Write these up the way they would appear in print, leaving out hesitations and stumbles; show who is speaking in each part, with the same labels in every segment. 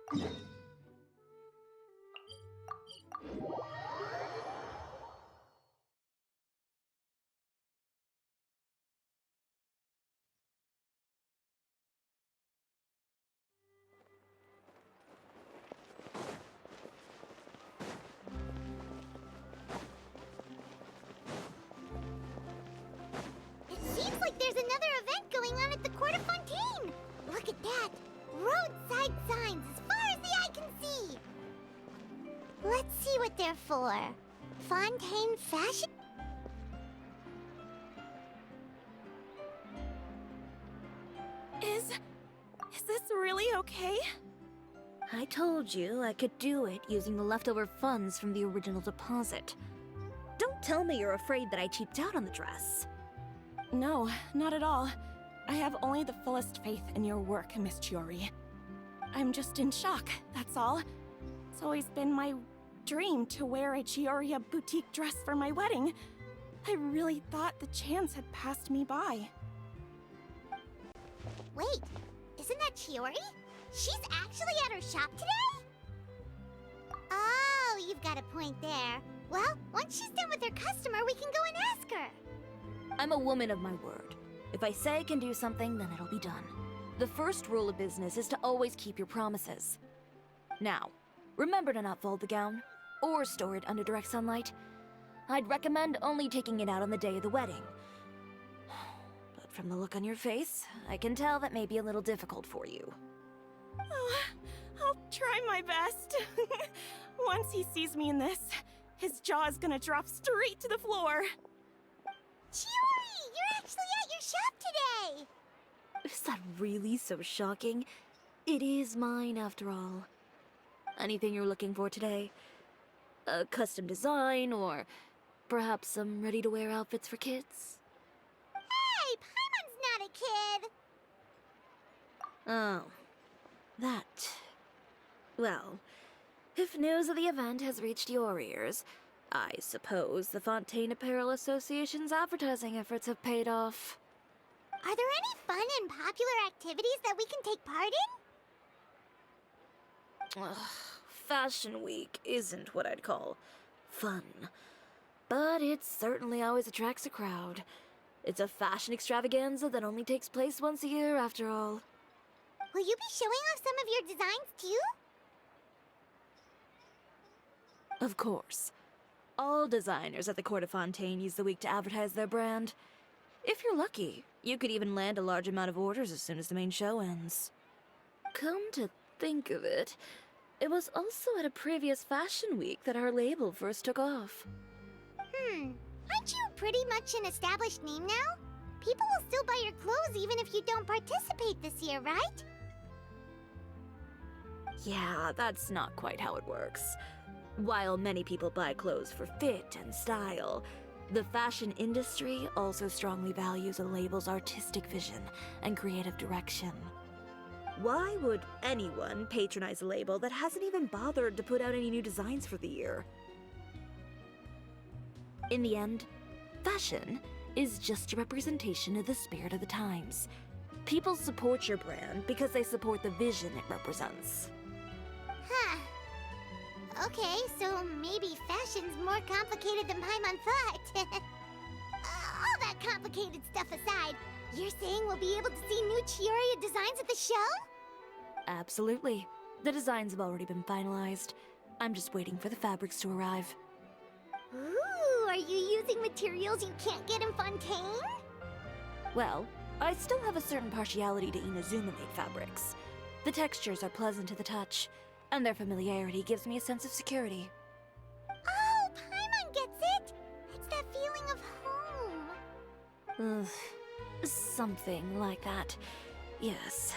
Speaker 1: It seems like there's another event going on at the Court of Fontaine! Look at that! Roadside signs as far as the eye can see! Let's see what they're for. Fontaine Fashion?
Speaker 2: Is this really okay?
Speaker 3: I told you I could do it using the leftover funds from the original deposit. Don't tell me you're afraid that I cheaped out on the dress.
Speaker 2: No, not at all. I have only the fullest faith in your work, Miss Tиори. I'm just in shock, that's all. It's always been my dream to wear a Tиори boutique dress for my wedding. I really thought the chance had passed me by.
Speaker 1: Wait, isn't that Tиори? She's actually at her shop today? Oh, you've got a point there. Well, once she's done with her customer, we can go and ask her.
Speaker 3: I'm a woman of my word. If I say I can do something, then it'll be done. The first rule of business is to always keep your promises. Now, remember to not fold the gown, or store it under direct sunlight. I'd recommend only taking it out on the day of the wedding. But from the look on your face, I can tell that may be a little difficult for you.
Speaker 2: Oh, I'll try my best. Once he sees me in this, his jaw is gonna drop straight to the floor.
Speaker 1: Tиори, you're actually at your shop today!
Speaker 3: Is that really so shocking? It is mine, after all. Anything you're looking for today? A custom design, or perhaps some ready-to-wear outfits for kids?
Speaker 1: Hey, Paimon's not a kid!
Speaker 3: Oh, that. Well, if news of the event has reached your ears, I suppose the Fontaine Apparel Association's advertising efforts have paid off.
Speaker 1: Are there any fun and popular activities that we can take part in?
Speaker 3: Ugh, Fashion Week isn't what I'd call fun. But it certainly always attracts a crowd. It's a fashion extravaganza that only takes place once a year, after all.
Speaker 1: Will you be showing off some of your designs, too?
Speaker 3: Of course. All designers at the Court of Fontaine use the week to advertise their brand. If you're lucky, you could even land a large amount of orders as soon as the main show ends. Come to think of it, it was also at a previous fashion week that our label first took off.
Speaker 1: Aren't you pretty much an established name now? People will still buy your clothes even if you don't participate this year, right?
Speaker 3: Yeah, that's not quite how it works. While many people buy clothes for fit and style, the fashion industry also strongly values a label's artistic vision and creative direction. Why would anyone patronize a label that hasn't even bothered to put out any new designs for the year? In the end, fashion is just a representation of the spirit of the times. People support your brand because they support the vision it represents.
Speaker 1: Huh. Okay, so maybe fashion's more complicated than Paimon thought. All that complicated stuff aside, you're saying we'll be able to see new Tиори designs at the show?
Speaker 3: Absolutely. The designs have already been finalized. I'm just waiting for the fabrics to arrive.
Speaker 1: Ooh, are you using materials you can't get in Fontaine?
Speaker 3: Well, I still have a certain partiality to Inazuma-made fabrics. The textures are pleasant to the touch, and their familiarity gives me a sense of security.
Speaker 1: Oh, Paimon gets it! It's that feeling of home.
Speaker 3: Something like that. Yes.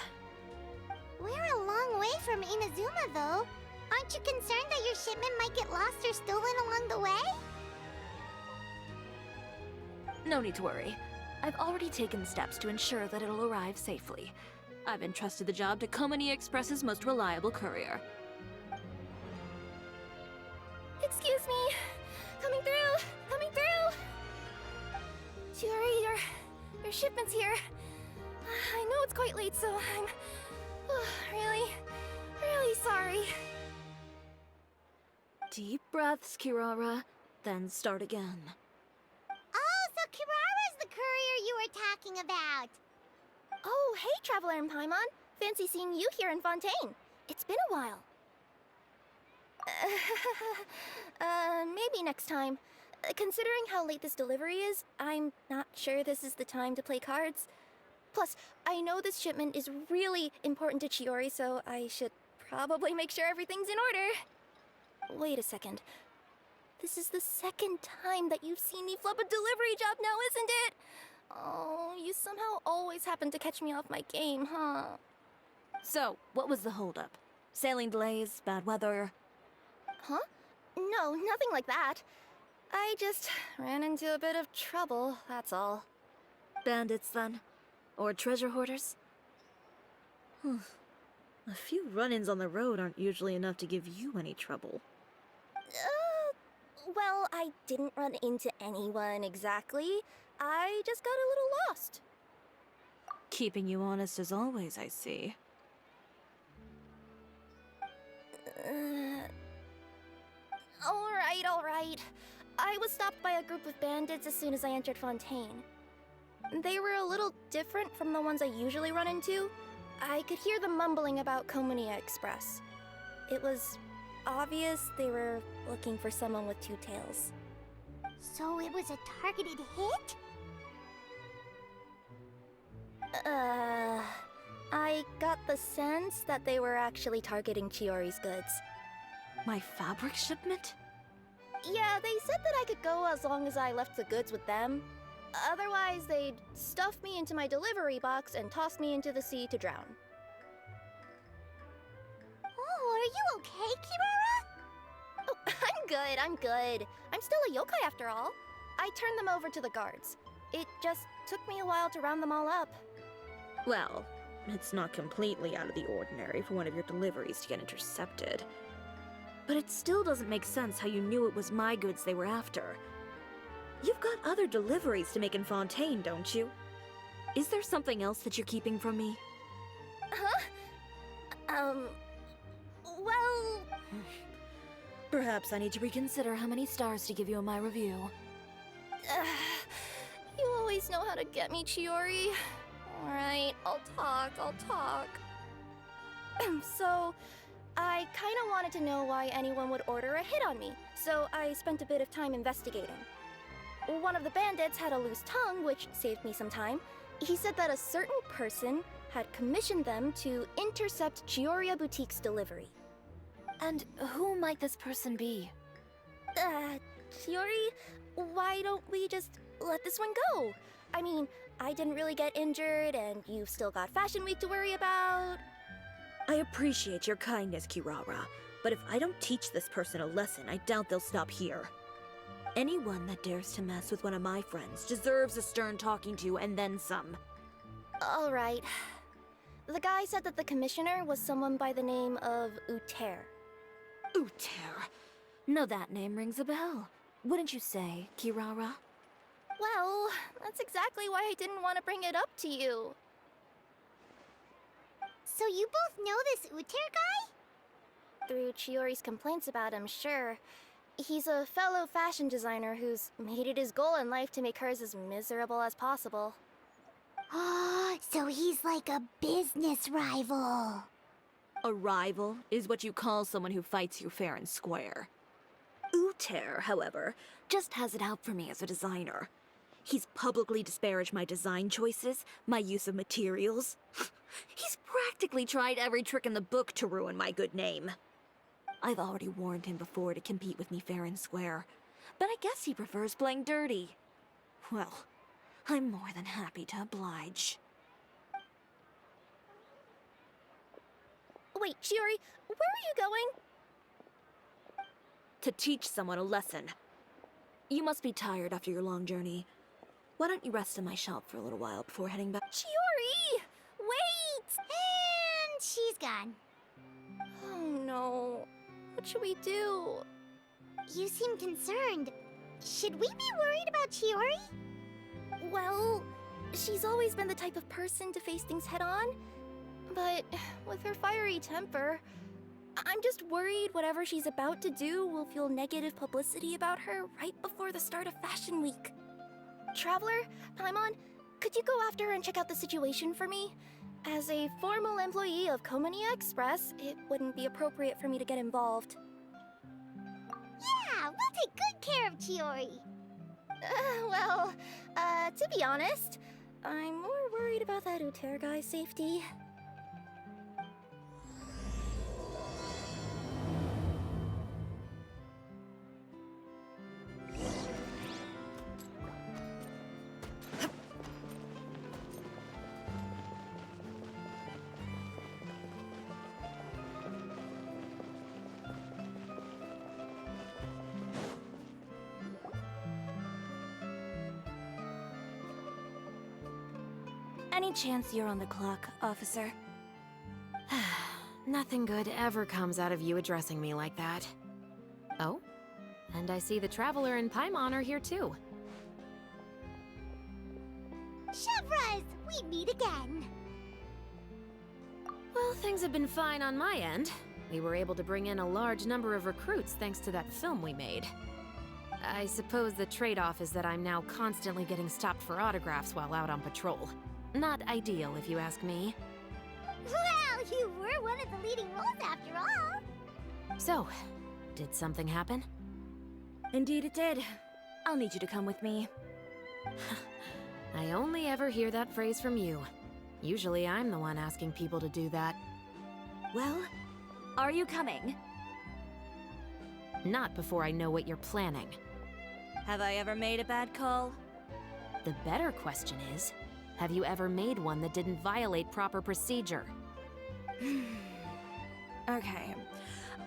Speaker 1: We're a long way from Inazuma, though. Aren't you concerned that your shipment might get lost or stolen along the way?
Speaker 3: No need to worry. I've already taken steps to ensure that it'll arrive safely. I've entrusted the job to Komani Express's most reliable courier.
Speaker 2: Excuse me. Coming through. Coming through. Tиори, your shipment's here. I know it's quite late, so I'm really sorry.
Speaker 3: Deep breaths, Kirara, then start again.
Speaker 1: Oh, so Kirara's the courier you were talking about.
Speaker 4: Oh, hey, Traveler in Paimon. Fancy seeing you here in Fontaine. It's been a while. Maybe next time. Considering how late this delivery is, I'm not sure this is the time to play cards. Plus, I know this shipment is really important to Tиори, so I should probably make sure everything's in order. Wait a second. This is the second time that you've seen me flub a delivery job now, isn't it? Oh, you somehow always happen to catch me off my game, huh?
Speaker 3: So, what was the holdup? Sailing delays, bad weather?
Speaker 4: Huh? No, nothing like that. I just ran into a bit of trouble, that's all.
Speaker 3: Bandits, then? Or treasure hoarders? A few run-ins on the road aren't usually enough to give you any trouble.
Speaker 4: Well, I didn't run into anyone exactly. I just got a little lost.
Speaker 3: Keeping you honest as always, I see.
Speaker 4: Alright. I was stopped by a group of bandits as soon as I entered Fontaine. They were a little different from the ones I usually run into. I could hear them mumbling about Komunia Express. It was obvious they were looking for someone with two tails.
Speaker 1: So it was a targeted hit?
Speaker 4: I got the sense that they were actually targeting Chiori's goods.
Speaker 3: My fabric shipment?
Speaker 4: Yeah, they said that I could go as long as I left the goods with them. Otherwise, they'd stuff me into my delivery box and toss me into the sea to drown.
Speaker 1: Oh, are you okay, Kirara?
Speaker 4: Oh, I'm good. I'm still a yokai after all. I turned them over to the guards. It just took me a while to round them all up.
Speaker 3: Well, it's not completely out of the ordinary for one of your deliveries to get intercepted. But it still doesn't make sense how you knew it was my goods they were after. You've got other deliveries to make in Fontaine, don't you? Is there something else that you're keeping from me?
Speaker 4: Huh? Well...
Speaker 3: Perhaps I need to reconsider how many stars to give you in my review.
Speaker 4: You always know how to get me, Tиори. Alright, I'll talk. So, I kinda wanted to know why anyone would order a hit on me, so I spent a bit of time investigating. One of the bandits had a loose tongue, which saved me some time. He said that a certain person had commissioned them to intercept Chioria Boutique's delivery.
Speaker 3: And who might this person be?
Speaker 4: Tиори, why don't we just let this one go? I mean, I didn't really get injured, and you've still got Fashion Week to worry about.
Speaker 3: I appreciate your kindness, Kirara, but if I don't teach this person a lesson, I doubt they'll stop here. Anyone that dares to mess with one of my friends deserves a stern talking to and then some.
Speaker 4: Alright. The guy said that the commissioner was someone by the name of Uter.
Speaker 3: Uter. No, that name rings a bell. Wouldn't you say, Kirara?
Speaker 4: Well, that's exactly why I didn't want to bring it up to you.
Speaker 1: So you both know this Uter guy?
Speaker 4: Through Chiori's complaints about him, sure. He's a fellow fashion designer who's made it his goal in life to make hers as miserable as possible.
Speaker 1: Oh, so he's like a business rival.
Speaker 3: A rival is what you call someone who fights you fair and square. Uter, however, just has it out for me as a designer. He's publicly disparaged my design choices, my use of materials. He's practically tried every trick in the book to ruin my good name. I've already warned him before to compete with me fair and square, but I guess he prefers playing dirty. Well, I'm more than happy to oblige.
Speaker 4: Wait, Tиори, where are you going?
Speaker 3: To teach someone a lesson. You must be tired after your long journey. Why don't you rest in my shop for a little while before heading back?
Speaker 4: Tиори! Wait!
Speaker 1: And she's gone.
Speaker 4: Oh no. What should we do?
Speaker 1: You seem concerned. Should we be worried about Tиори?
Speaker 4: Well, she's always been the type of person to face things head on. But with her fiery temper, I'm just worried whatever she's about to do will fuel negative publicity about her right before the start of Fashion Week. Traveler, Paimon, could you go after her and check out the situation for me? As a formal employee of Komonia Express, it wouldn't be appropriate for me to get involved.
Speaker 1: Yeah, we'll take good care of Tиори.
Speaker 4: To be honest, I'm more worried about that Uter guy's safety.
Speaker 3: Any chance you're on the clock, officer?
Speaker 5: Nothing good ever comes out of you addressing me like that. Oh? And I see the Traveler and Paimon are here too.
Speaker 1: Chevras, we meet again.
Speaker 5: Well, things have been fine on my end. We were able to bring in a large number of recruits thanks to that film we made. I suppose the trade-off is that I'm now constantly getting stopped for autographs while out on patrol. Not ideal, if you ask me.
Speaker 1: Well, you were one of the leading roles after all.
Speaker 5: So, did something happen?
Speaker 3: Indeed it did. I'll need you to come with me.
Speaker 5: I only ever hear that phrase from you. Usually I'm the one asking people to do that.
Speaker 3: Well, are you coming?
Speaker 5: Not before I know what you're planning.
Speaker 3: Have I ever made a bad call?
Speaker 5: The better question is, have you ever made one that didn't violate proper procedure?
Speaker 3: Okay.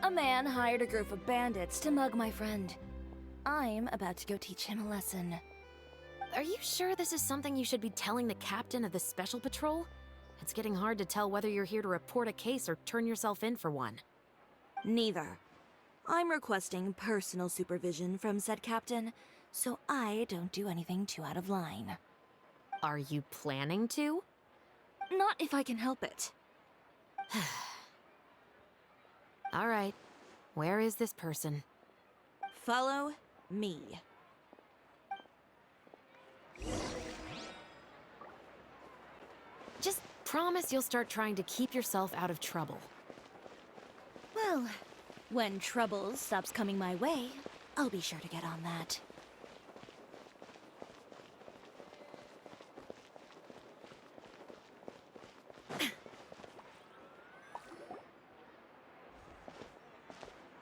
Speaker 3: A man hired a group of bandits to mug my friend. I'm about to go teach him a lesson.
Speaker 5: Are you sure this is something you should be telling the captain of the Special Patrol? It's getting hard to tell whether you're here to report a case or turn yourself in for one.
Speaker 3: Neither. I'm requesting personal supervision from said captain, so I don't do anything too out of line.
Speaker 5: Are you planning to?
Speaker 3: Not if I can help it.
Speaker 5: All right. Where is this person?
Speaker 3: Follow me.
Speaker 5: Just promise you'll start trying to keep yourself out of trouble.
Speaker 3: Well, when trouble stops coming my way, I'll be sure to get on that.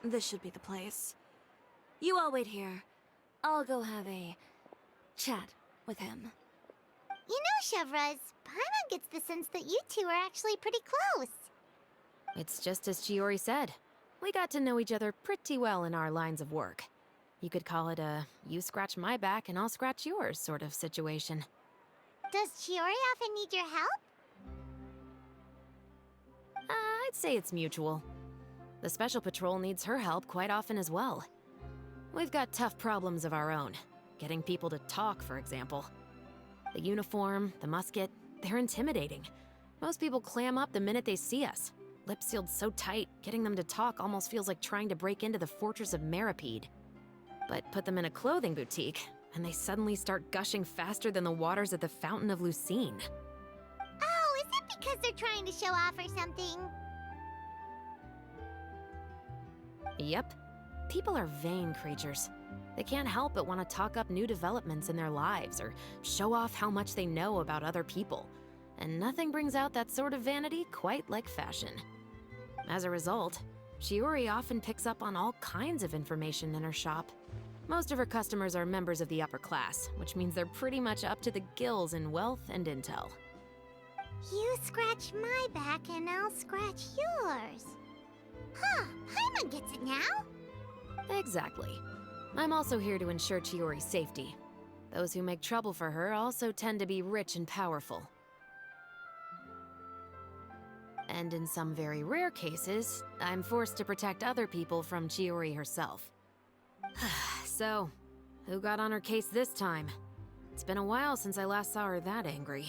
Speaker 3: This should be the place. You all wait here. I'll go have a chat with him.
Speaker 1: You know, Chevras, Paimon gets the sense that you two are actually pretty close.
Speaker 5: It's just as Tиори said. We got to know each other pretty well in our lines of work. You could call it a you scratch my back and I'll scratch yours sort of situation.
Speaker 1: Does Tиори often need your help?
Speaker 5: I'd say it's mutual. The Special Patrol needs her help quite often as well. We've got tough problems of our own. Getting people to talk, for example. The uniform, the musket, they're intimidating. Most people clam up the minute they see us. Lips sealed so tight, getting them to talk almost feels like trying to break into the fortress of Meripede. But put them in a clothing boutique, and they suddenly start gushing faster than the waters at the Fountain of Lucine.
Speaker 1: Oh, is it because they're trying to show off or something?
Speaker 5: Yep. People are vain creatures. They can't help but want to talk up new developments in their lives or show off how much they know about other people. And nothing brings out that sort of vanity quite like fashion. As a result, Tиори often picks up on all kinds of information in her shop. Most of her customers are members of the upper class, which means they're pretty much up to the gills in wealth and intel.
Speaker 1: You scratch my back and I'll scratch yours. Huh, Paimon gets it now.
Speaker 5: Exactly. I'm also here to ensure Tиori's safety. Those who make trouble for her also tend to be rich and powerful. And in some very rare cases, I'm forced to protect other people from Tиори herself. So, who got on her case this time? It's been a while since I last saw her that angry.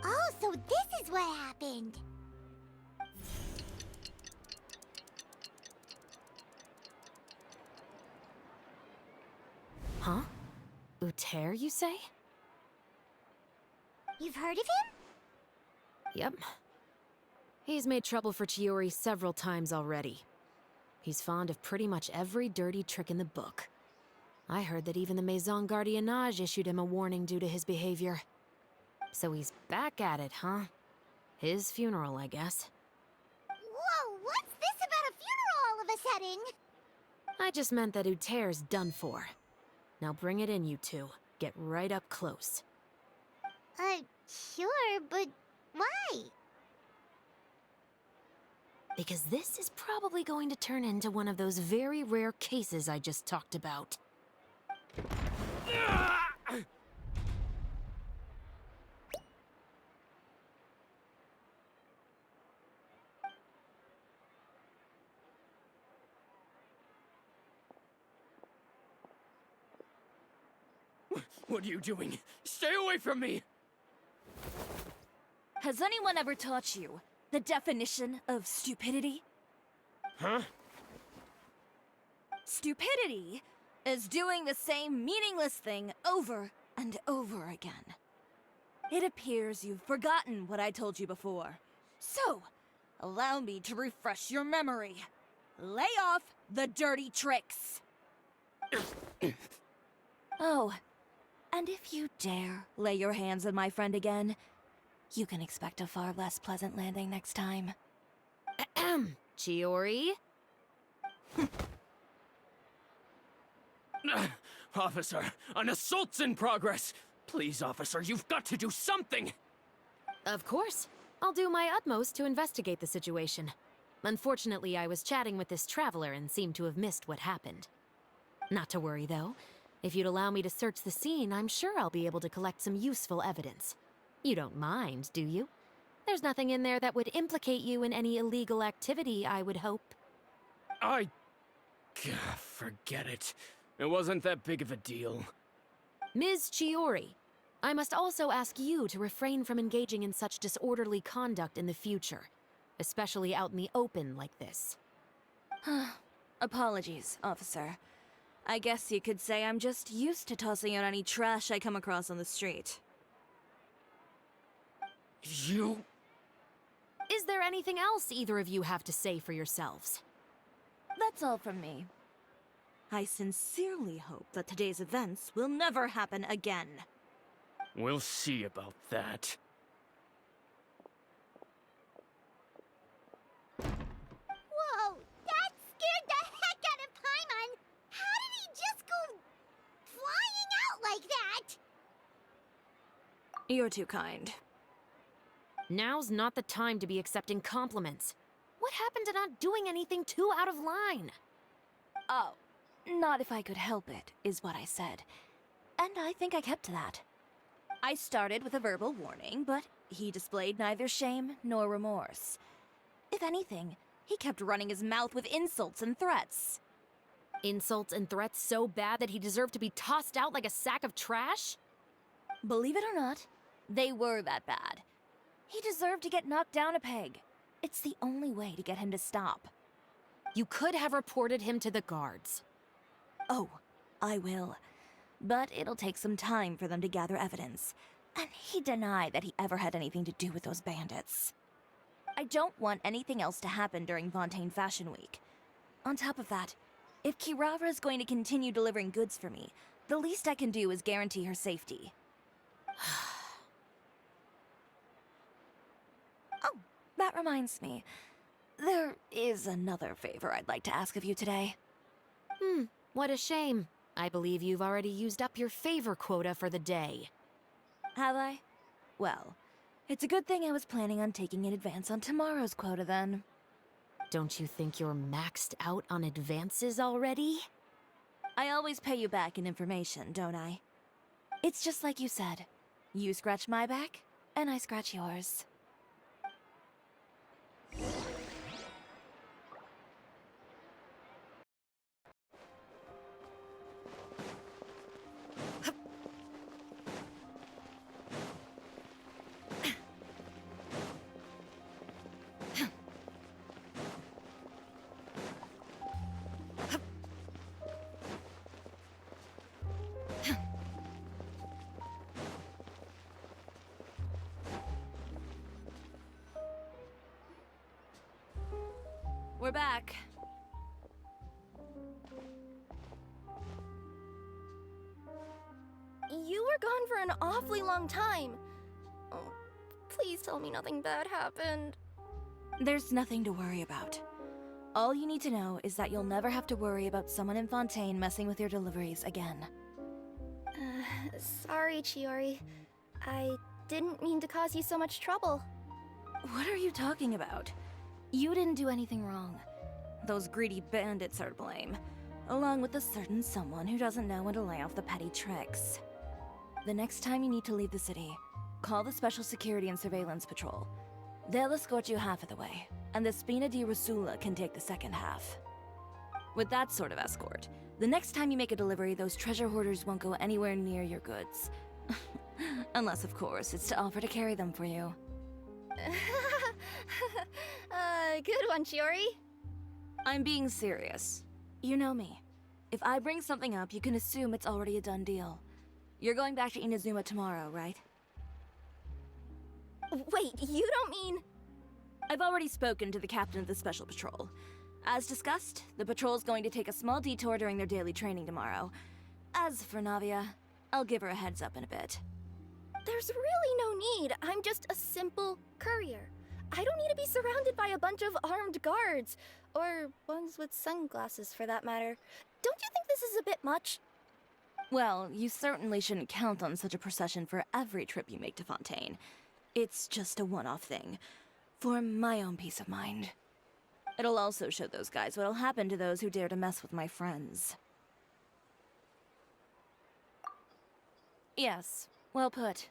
Speaker 1: Oh, so this is what happened.
Speaker 5: Huh? Uter, you say?
Speaker 1: You've heard of him?
Speaker 5: Yep. He's made trouble for Tiori several times already. He's fond of pretty much every dirty trick in the book. I heard that even the Maison Gardiennage issued him a warning due to his behavior. So he's back at it, huh? His funeral, I guess.
Speaker 1: Whoa, what's this about a funeral all of a sudden?
Speaker 5: I just meant that Uter's done for. Now bring it in, you two. Get right up close.
Speaker 1: Sure, but why?
Speaker 5: Because this is probably going to turn into one of those very rare cases I just talked about.
Speaker 6: What are you doing? Stay away from me!
Speaker 3: Has anyone ever taught you the definition of stupidity?
Speaker 6: Huh?
Speaker 3: Stupidity is doing the same meaningless thing over and over again. It appears you've forgotten what I told you before. So, allow me to refresh your memory. Lay off the dirty tricks. Oh, and if you dare lay your hands on my friend again, you can expect a far less pleasant landing next time.
Speaker 5: Ahem. Tiori?
Speaker 6: Officer, an assault's in progress! Please, officer, you've got to do something!
Speaker 5: Of course. I'll do my utmost to investigate the situation. Unfortunately, I was chatting with this traveler and seemed to have missed what happened. Not to worry, though. If you'd allow me to search the scene, I'm sure I'll be able to collect some useful evidence. You don't mind, do you? There's nothing in there that would implicate you in any illegal activity, I would hope.
Speaker 6: Forget it. It wasn't that big of a deal.
Speaker 5: Ms. Tiori, I must also ask you to refrain from engaging in such disorderly conduct in the future, especially out in the open like this.
Speaker 3: Apologies, officer. I guess you could say I'm just used to tossing out any trash I come across on the street.
Speaker 6: You...
Speaker 5: Is there anything else either of you have to say for yourselves?
Speaker 3: That's all from me. I sincerely hope that today's events will never happen again.
Speaker 6: We'll see about that.
Speaker 1: Whoa, that scared the heck out of Paimon! How did he just go flying out like that?
Speaker 3: You're too kind.
Speaker 5: Now's not the time to be accepting compliments. What happened to not doing anything too out of line?
Speaker 3: Oh, not if I could help it, is what I said. And I think I kept to that. I started with a verbal warning, but he displayed neither shame nor remorse. If anything, he kept running his mouth with insults and threats.
Speaker 5: Insults and threats so bad that he deserved to be tossed out like a sack of trash?
Speaker 3: Believe it or not, they were that bad. He deserved to get knocked down a peg. It's the only way to get him to stop.
Speaker 5: You could have reported him to the guards.
Speaker 3: Oh, I will. But it'll take some time for them to gather evidence. And he denied that he ever had anything to do with those bandits. I don't want anything else to happen during Fontaine Fashion Week. On top of that, if Kirara is going to continue delivering goods for me, the least I can do is guarantee her safety. Oh, that reminds me. There is another favor I'd like to ask of you today.
Speaker 5: What a shame. I believe you've already used up your favor quota for the day.
Speaker 3: Have I? Well, it's a good thing I was planning on taking an advance on tomorrow's quota then.
Speaker 5: Don't you think you're maxed out on advances already?
Speaker 3: I always pay you back in information, don't I? It's just like you said. You scratch my back, and I scratch yours. We're back.
Speaker 4: You were gone for an awfully long time. Oh, please tell me nothing bad happened.
Speaker 3: There's nothing to worry about. All you need to know is that you'll never have to worry about someone in Fontaine messing with your deliveries again.
Speaker 4: Sorry, Tиори. I didn't mean to cause you so much trouble.
Speaker 3: What are you talking about? You didn't do anything wrong. Those greedy bandits are to blame, along with a certain someone who doesn't know when to lay off the petty tricks. The next time you need to leave the city, call the Special Security and Surveillance Patrol. They'll escort you half of the way, and the Spina di Rusula can take the second half. With that sort of escort, the next time you make a delivery, those treasure hoarders won't go anywhere near your goods. Unless, of course, it's to offer to carry them for you.
Speaker 4: Good one, Tиори.
Speaker 3: I'm being serious. You know me. If I bring something up, you can assume it's already a done deal. You're going back to Inazuma tomorrow, right?
Speaker 4: Wait, you don't mean...
Speaker 3: I've already spoken to the captain of the Special Patrol. As discussed, the patrol's going to take a small detour during their daily training tomorrow. As for Navia, I'll give her a heads up in a bit.
Speaker 4: There's really no need. I'm just a simple courier. I don't need to be surrounded by a bunch of armed guards. Or ones with sunglasses, for that matter. Don't you think this is a bit much?
Speaker 3: Well, you certainly shouldn't count on such a procession for every trip you make to Fontaine. It's just a one-off thing, for my own peace of mind. It'll also show those guys what'll happen to those who dare to mess with my friends. Yes, well put.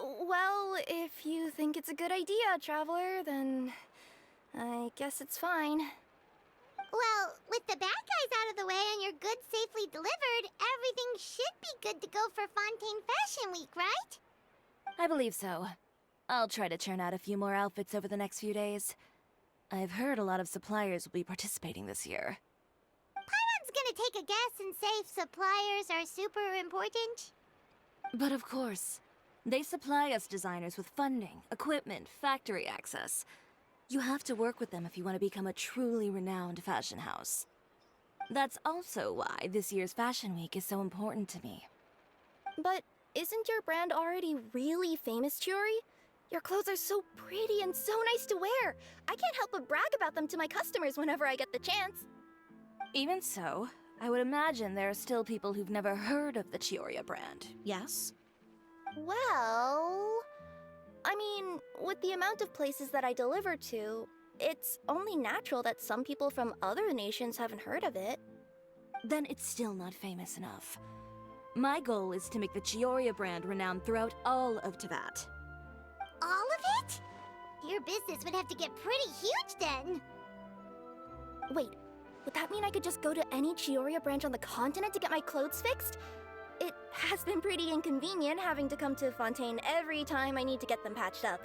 Speaker 4: Well, if you think it's a good idea, Traveler, then I guess it's fine.
Speaker 1: Well, with the bad guys out of the way and your goods safely delivered, everything should be good to go for Fontaine Fashion Week, right?
Speaker 3: I believe so. I'll try to churn out a few more outfits over the next few days. I've heard a lot of suppliers will be participating this year.
Speaker 1: Paimon's gonna take a guess and say suppliers are super important.
Speaker 3: But of course, they supply us designers with funding, equipment, factory access. You have to work with them if you want to become a truly renowned fashion house. That's also why this year's Fashion Week is so important to me.
Speaker 4: But isn't your brand already really famous, Tиори? Your clothes are so pretty and so nice to wear. I can't help but brag about them to my customers whenever I get the chance.
Speaker 3: Even so, I would imagine there are still people who've never heard of the Tioria brand, yes?
Speaker 4: Well... I mean, with the amount of places that I deliver to, it's only natural that some people from other nations haven't heard of it.
Speaker 3: Then it's still not famous enough. My goal is to make the Tioria brand renowned throughout all of Teyvat.
Speaker 1: All of it? Your business would have to get pretty huge then.
Speaker 4: Wait, would that mean I could just go to any Tioria branch on the continent to get my clothes fixed? It has been pretty inconvenient having to come to Fontaine every time I need to get them patched up.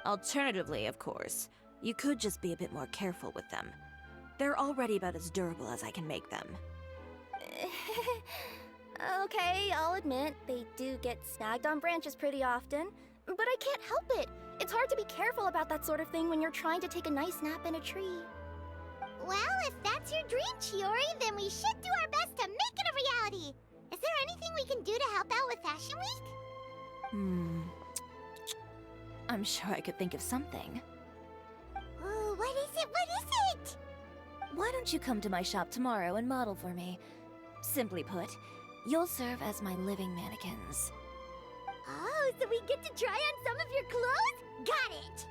Speaker 3: Alternatively, of course, you could just be a bit more careful with them. They're already about as durable as I can make them.
Speaker 4: Okay, I'll admit, they do get snagged on branches pretty often, but I can't help it. It's hard to be careful about that sort of thing when you're trying to take a nice nap in a tree.
Speaker 1: Well, if that's your dream, Tиори, then we should do our best to make it a reality. Is there anything we can do to help out with Fashion Week?
Speaker 3: I'm sure I could think of something.
Speaker 1: Oh, what is it? What is it?
Speaker 3: Why don't you come to my shop tomorrow and model for me? Simply put, you'll serve as my living mannequins.
Speaker 1: Oh, so we get to try on some of your clothes? Got it!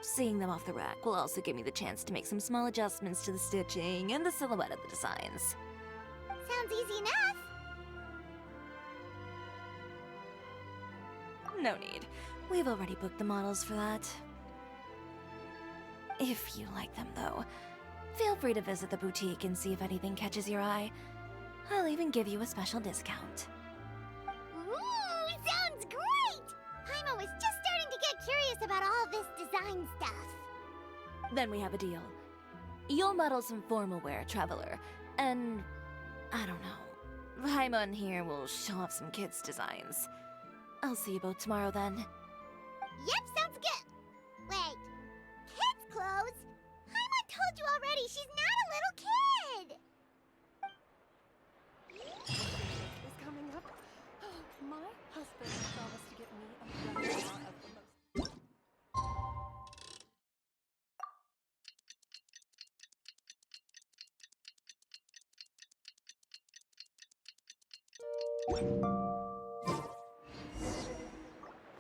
Speaker 3: Seeing them off the rack will also give me the chance to make some small adjustments to the stitching and the silhouette of the designs.
Speaker 1: Sounds easy enough.
Speaker 3: No need. We've already booked the models for that. If you like them, though, feel free to visit the boutique and see if anything catches your eye. I'll even give you a special discount.
Speaker 1: Ooh, sounds great! Paimon was just starting to get curious about all this design stuff.
Speaker 3: Then we have a deal. You'll model some formal wear, Traveler, and... I don't know. Paimon here will show off some kids' designs. I'll see you both tomorrow then.
Speaker 1: Yep, sounds good. Wait, kids' clothes? she's not a little kid!
Speaker 2: Is coming up. My husband promised to get me a reservoir of the most.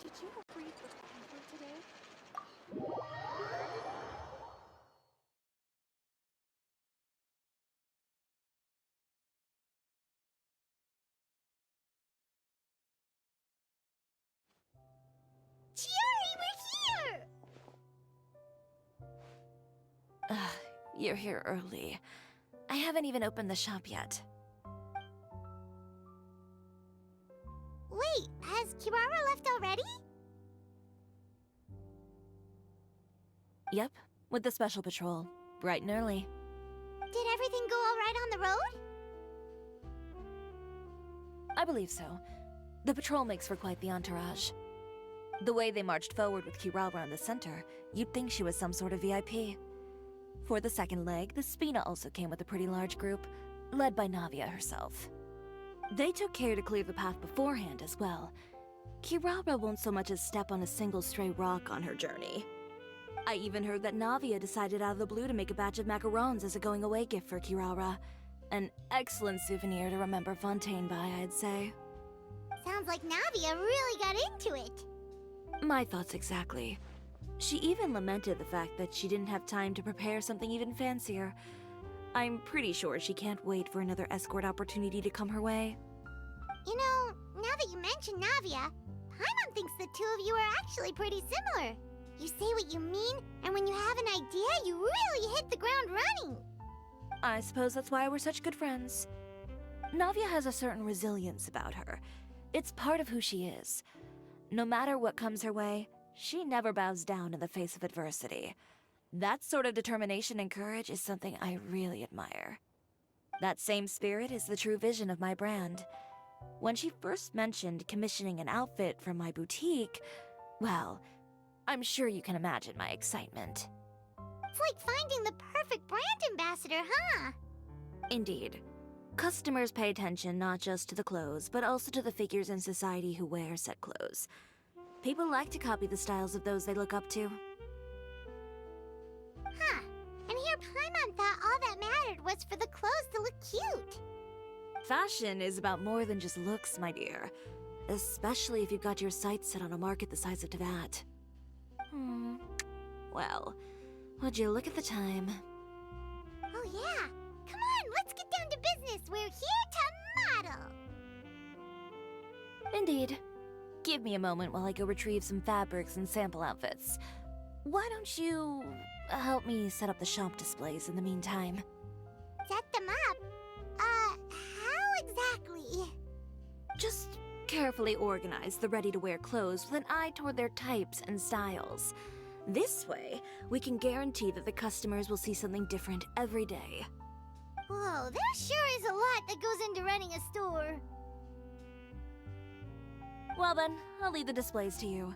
Speaker 2: Did you read the paper today?
Speaker 1: Tiori, we're here!
Speaker 3: You're here early. I haven't even opened the shop yet.
Speaker 1: Wait, has Kirara left already?
Speaker 3: Yep, with the special patrol. Bright and early.
Speaker 1: Did everything go all right on the road?
Speaker 3: I believe so. The patrol makes for quite the entourage. The way they marched forward with Kirara in the center, you'd think she was some sort of VIP. For the second leg, the Spina also came with a pretty large group, led by Navia herself. They took care to clear the path beforehand as well. Kirara won't so much as step on a single stray rock on her journey. I even heard that Navia decided out of the blue to make a batch of macarons as a going-away gift for Kirara. An excellent souvenir to remember Fontaine by, I'd say.
Speaker 1: Sounds like Navia really got into it.
Speaker 3: My thoughts exactly. She even lamented the fact that she didn't have time to prepare something even fancier. I'm pretty sure she can't wait for another escort opportunity to come her way.
Speaker 1: You know, now that you mention Navia, Paimon thinks the two of you are actually pretty similar. You say what you mean, and when you have an idea, you really hit the ground running.
Speaker 3: I suppose that's why we're such good friends. Navia has a certain resilience about her. It's part of who she is. No matter what comes her way, she never bows down in the face of adversity. That sort of determination and courage is something I really admire. That same spirit is the true vision of my brand. When she first mentioned commissioning an outfit from my boutique, well, I'm sure you can imagine my excitement.
Speaker 1: It's like finding the perfect brand ambassador, huh?
Speaker 3: Indeed. Customers pay attention not just to the clothes, but also to the figures in society who wear said clothes. People like to copy the styles of those they look up to.
Speaker 1: Huh. And here Paimon thought all that mattered was for the clothes to look cute.
Speaker 3: Fashion is about more than just looks, my dear. Especially if you've got your sights set on a market the size of Teyvat. Well, would you look at the time?
Speaker 1: Oh yeah. Come on, let's get down to business. We're here to model.
Speaker 3: Indeed. Give me a moment while I go retrieve some fabrics and sample outfits. Why don't you help me set up the shop displays in the meantime?
Speaker 1: Set them up? How exactly?
Speaker 3: Just carefully organize the ready-to-wear clothes with an eye toward their types and styles. This way, we can guarantee that the customers will see something different every day.
Speaker 1: Whoa, there sure is a lot that goes into running a store.
Speaker 3: Well then, I'll leave the displays to you.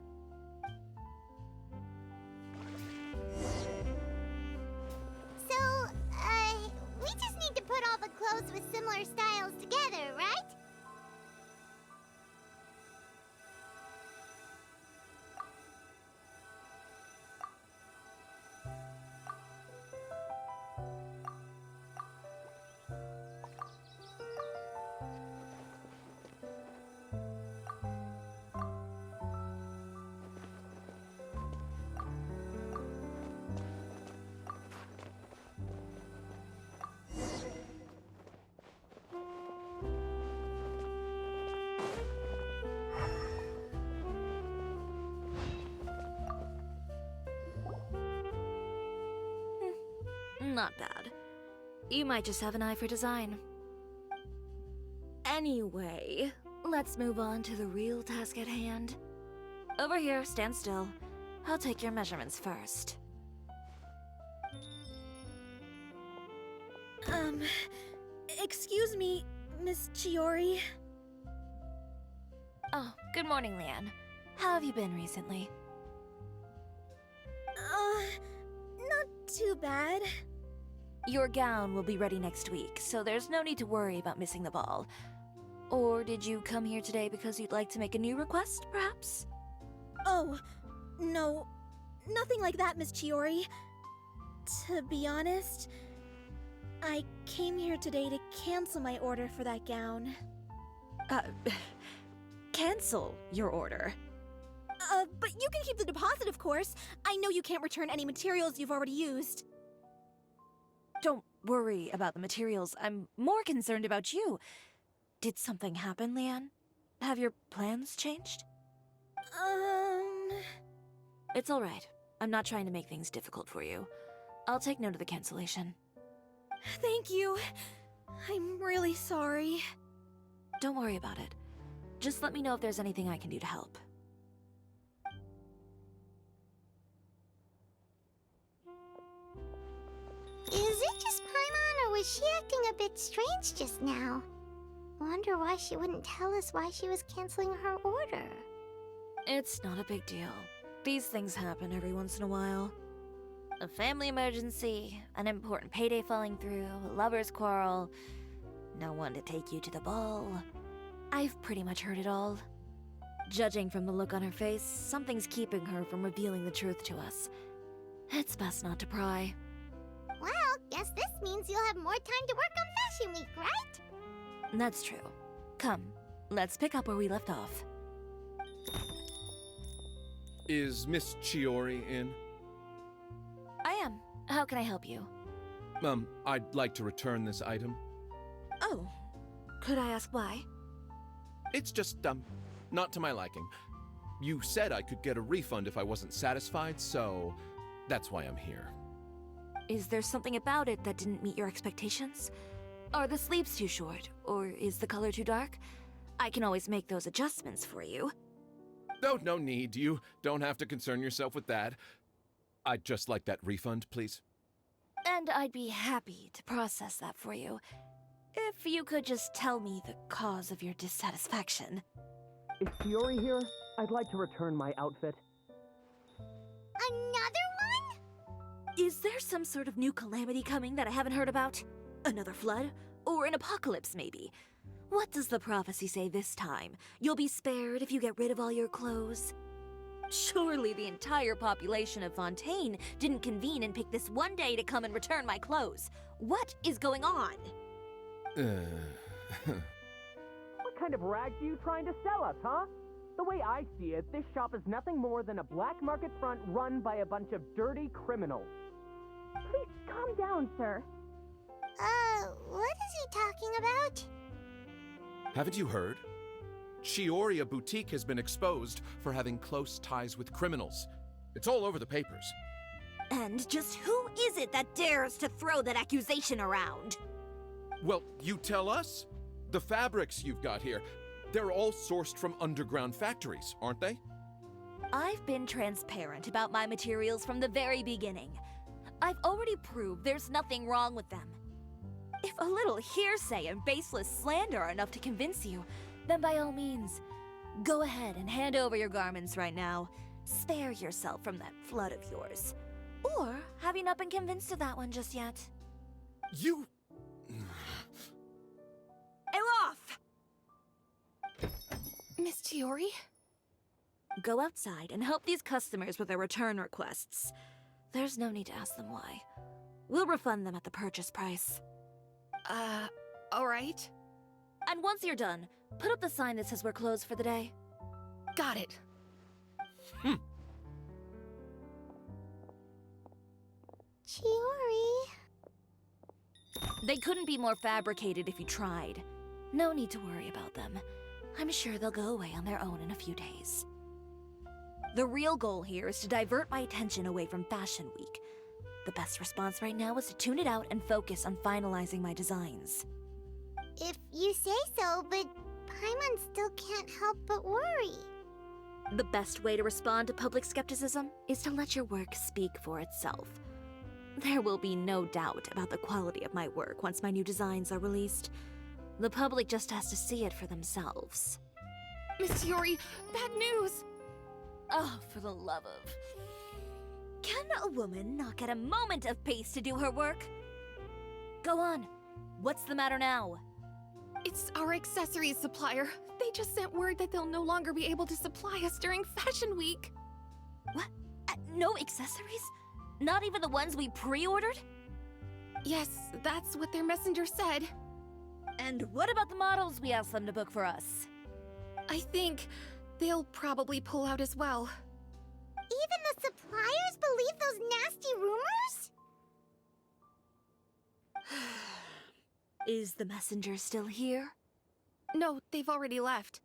Speaker 1: So, we just need to put all the clothes with similar styles together, right?
Speaker 3: Not bad. You might just have an eye for design. Anyway, let's move on to the real task at hand. Over here, stand still. I'll take your measurements first.
Speaker 4: Excuse me, Miss Tиори.
Speaker 3: Oh, good morning, Leanne. How have you been recently?
Speaker 4: Not too bad.
Speaker 3: Your gown will be ready next week, so there's no need to worry about missing the ball. Or did you come here today because you'd like to make a new request, perhaps?
Speaker 7: Oh, no. Nothing like that, Miss Tиори. To be honest, I came here today to cancel my order for that gown.
Speaker 3: Cancel your order.
Speaker 7: But you can keep the deposit, of course. I know you can't return any materials you've already used.
Speaker 3: Don't worry about the materials. I'm more concerned about you. Did something happen, Leanne? Have your plans changed? It's all right. I'm not trying to make things difficult for you. I'll take note of the cancellation.
Speaker 7: Thank you. I'm really sorry.
Speaker 3: Don't worry about it. Just let me know if there's anything I can do to help.
Speaker 1: Is it just Paimon, or was she acting a bit strange just now? Wonder why she wouldn't tell us why she was canceling her order.
Speaker 3: It's not a big deal. These things happen every once in a while. A family emergency, an important payday falling through, a lover's quarrel, no one to take you to the ball. I've pretty much heard it all. Judging from the look on her face, something's keeping her from revealing the truth to us. It's best not to pry.
Speaker 1: Well, guess this means you'll have more time to work on Fashion Week, right?
Speaker 3: That's true. Come, let's pick up where we left off.
Speaker 8: Is Miss Tиори in?
Speaker 3: I am. How can I help you?
Speaker 8: I'd like to return this item.
Speaker 3: Oh, could I ask why?
Speaker 8: It's just, not to my liking. You said I could get a refund if I wasn't satisfied, so that's why I'm here.
Speaker 3: Is there something about it that didn't meet your expectations? Are the sleeves too short, or is the color too dark? I can always make those adjustments for you.
Speaker 8: Oh, no need. You don't have to concern yourself with that. I'd just like that refund, please.
Speaker 3: And I'd be happy to process that for you. If you could just tell me the cause of your dissatisfaction.
Speaker 6: Is Tиори here? I'd like to return my outfit.
Speaker 1: Another one?
Speaker 3: Is there some sort of new calamity coming that I haven't heard about? Another flood? Or an apocalypse, maybe? What does the prophecy say this time? You'll be spared if you get rid of all your clothes? Surely the entire population of Fontaine didn't convene and pick this one day to come and return my clothes. What is going on?
Speaker 6: What kind of rags are you trying to sell us, huh? The way I see it, this shop is nothing more than a black market front run by a bunch of dirty criminals.
Speaker 7: Please calm down, sir.
Speaker 1: What is he talking about?
Speaker 8: Haven't you heard? Tиори Boutique has been exposed for having close ties with criminals. It's all over the papers.
Speaker 3: And just who is it that dares to throw that accusation around?
Speaker 8: Well, you tell us. The fabrics you've got here, they're all sourced from underground factories, aren't they?
Speaker 3: I've been transparent about my materials from the very beginning. I've already proved there's nothing wrong with them. If a little hearsay and baseless slander are enough to convince you, then by all means, go ahead and hand over your garments right now. Spare yourself from that flood of yours. Or have you not been convinced of that one just yet?
Speaker 8: You...
Speaker 3: Elof!
Speaker 2: Miss Tиори?
Speaker 3: Go outside and help these customers with their return requests. There's no need to ask them why. We'll refund them at the purchase price.
Speaker 2: Alright.
Speaker 3: And once you're done, put up the sign that says we're closed for the day.
Speaker 2: Got it.
Speaker 1: Tиори.
Speaker 3: They couldn't be more fabricated if you tried. No need to worry about them. I'm sure they'll go away on their own in a few days. The real goal here is to divert my attention away from Fashion Week. The best response right now is to tune it out and focus on finalizing my designs.
Speaker 1: If you say so, but Paimon still can't help but worry.
Speaker 3: The best way to respond to public skepticism is to let your work speak for itself. There will be no doubt about the quality of my work once my new designs are released. The public just has to see it for themselves.
Speaker 2: Miss Tиори, bad news!
Speaker 3: Oh, for the love of... Can a woman not get a moment of peace to do her work? Go on. What's the matter now?
Speaker 2: It's our accessories supplier. They just sent word that they'll no longer be able to supply us during Fashion Week.
Speaker 3: What? No accessories? Not even the ones we pre-ordered?
Speaker 2: Yes, that's what their messenger said.
Speaker 3: And what about the models we asked them to book for us?
Speaker 2: I think they'll probably pull out as well.
Speaker 1: Even the suppliers believe those nasty rumors?
Speaker 3: Is the messenger still here?
Speaker 2: No, they've already left.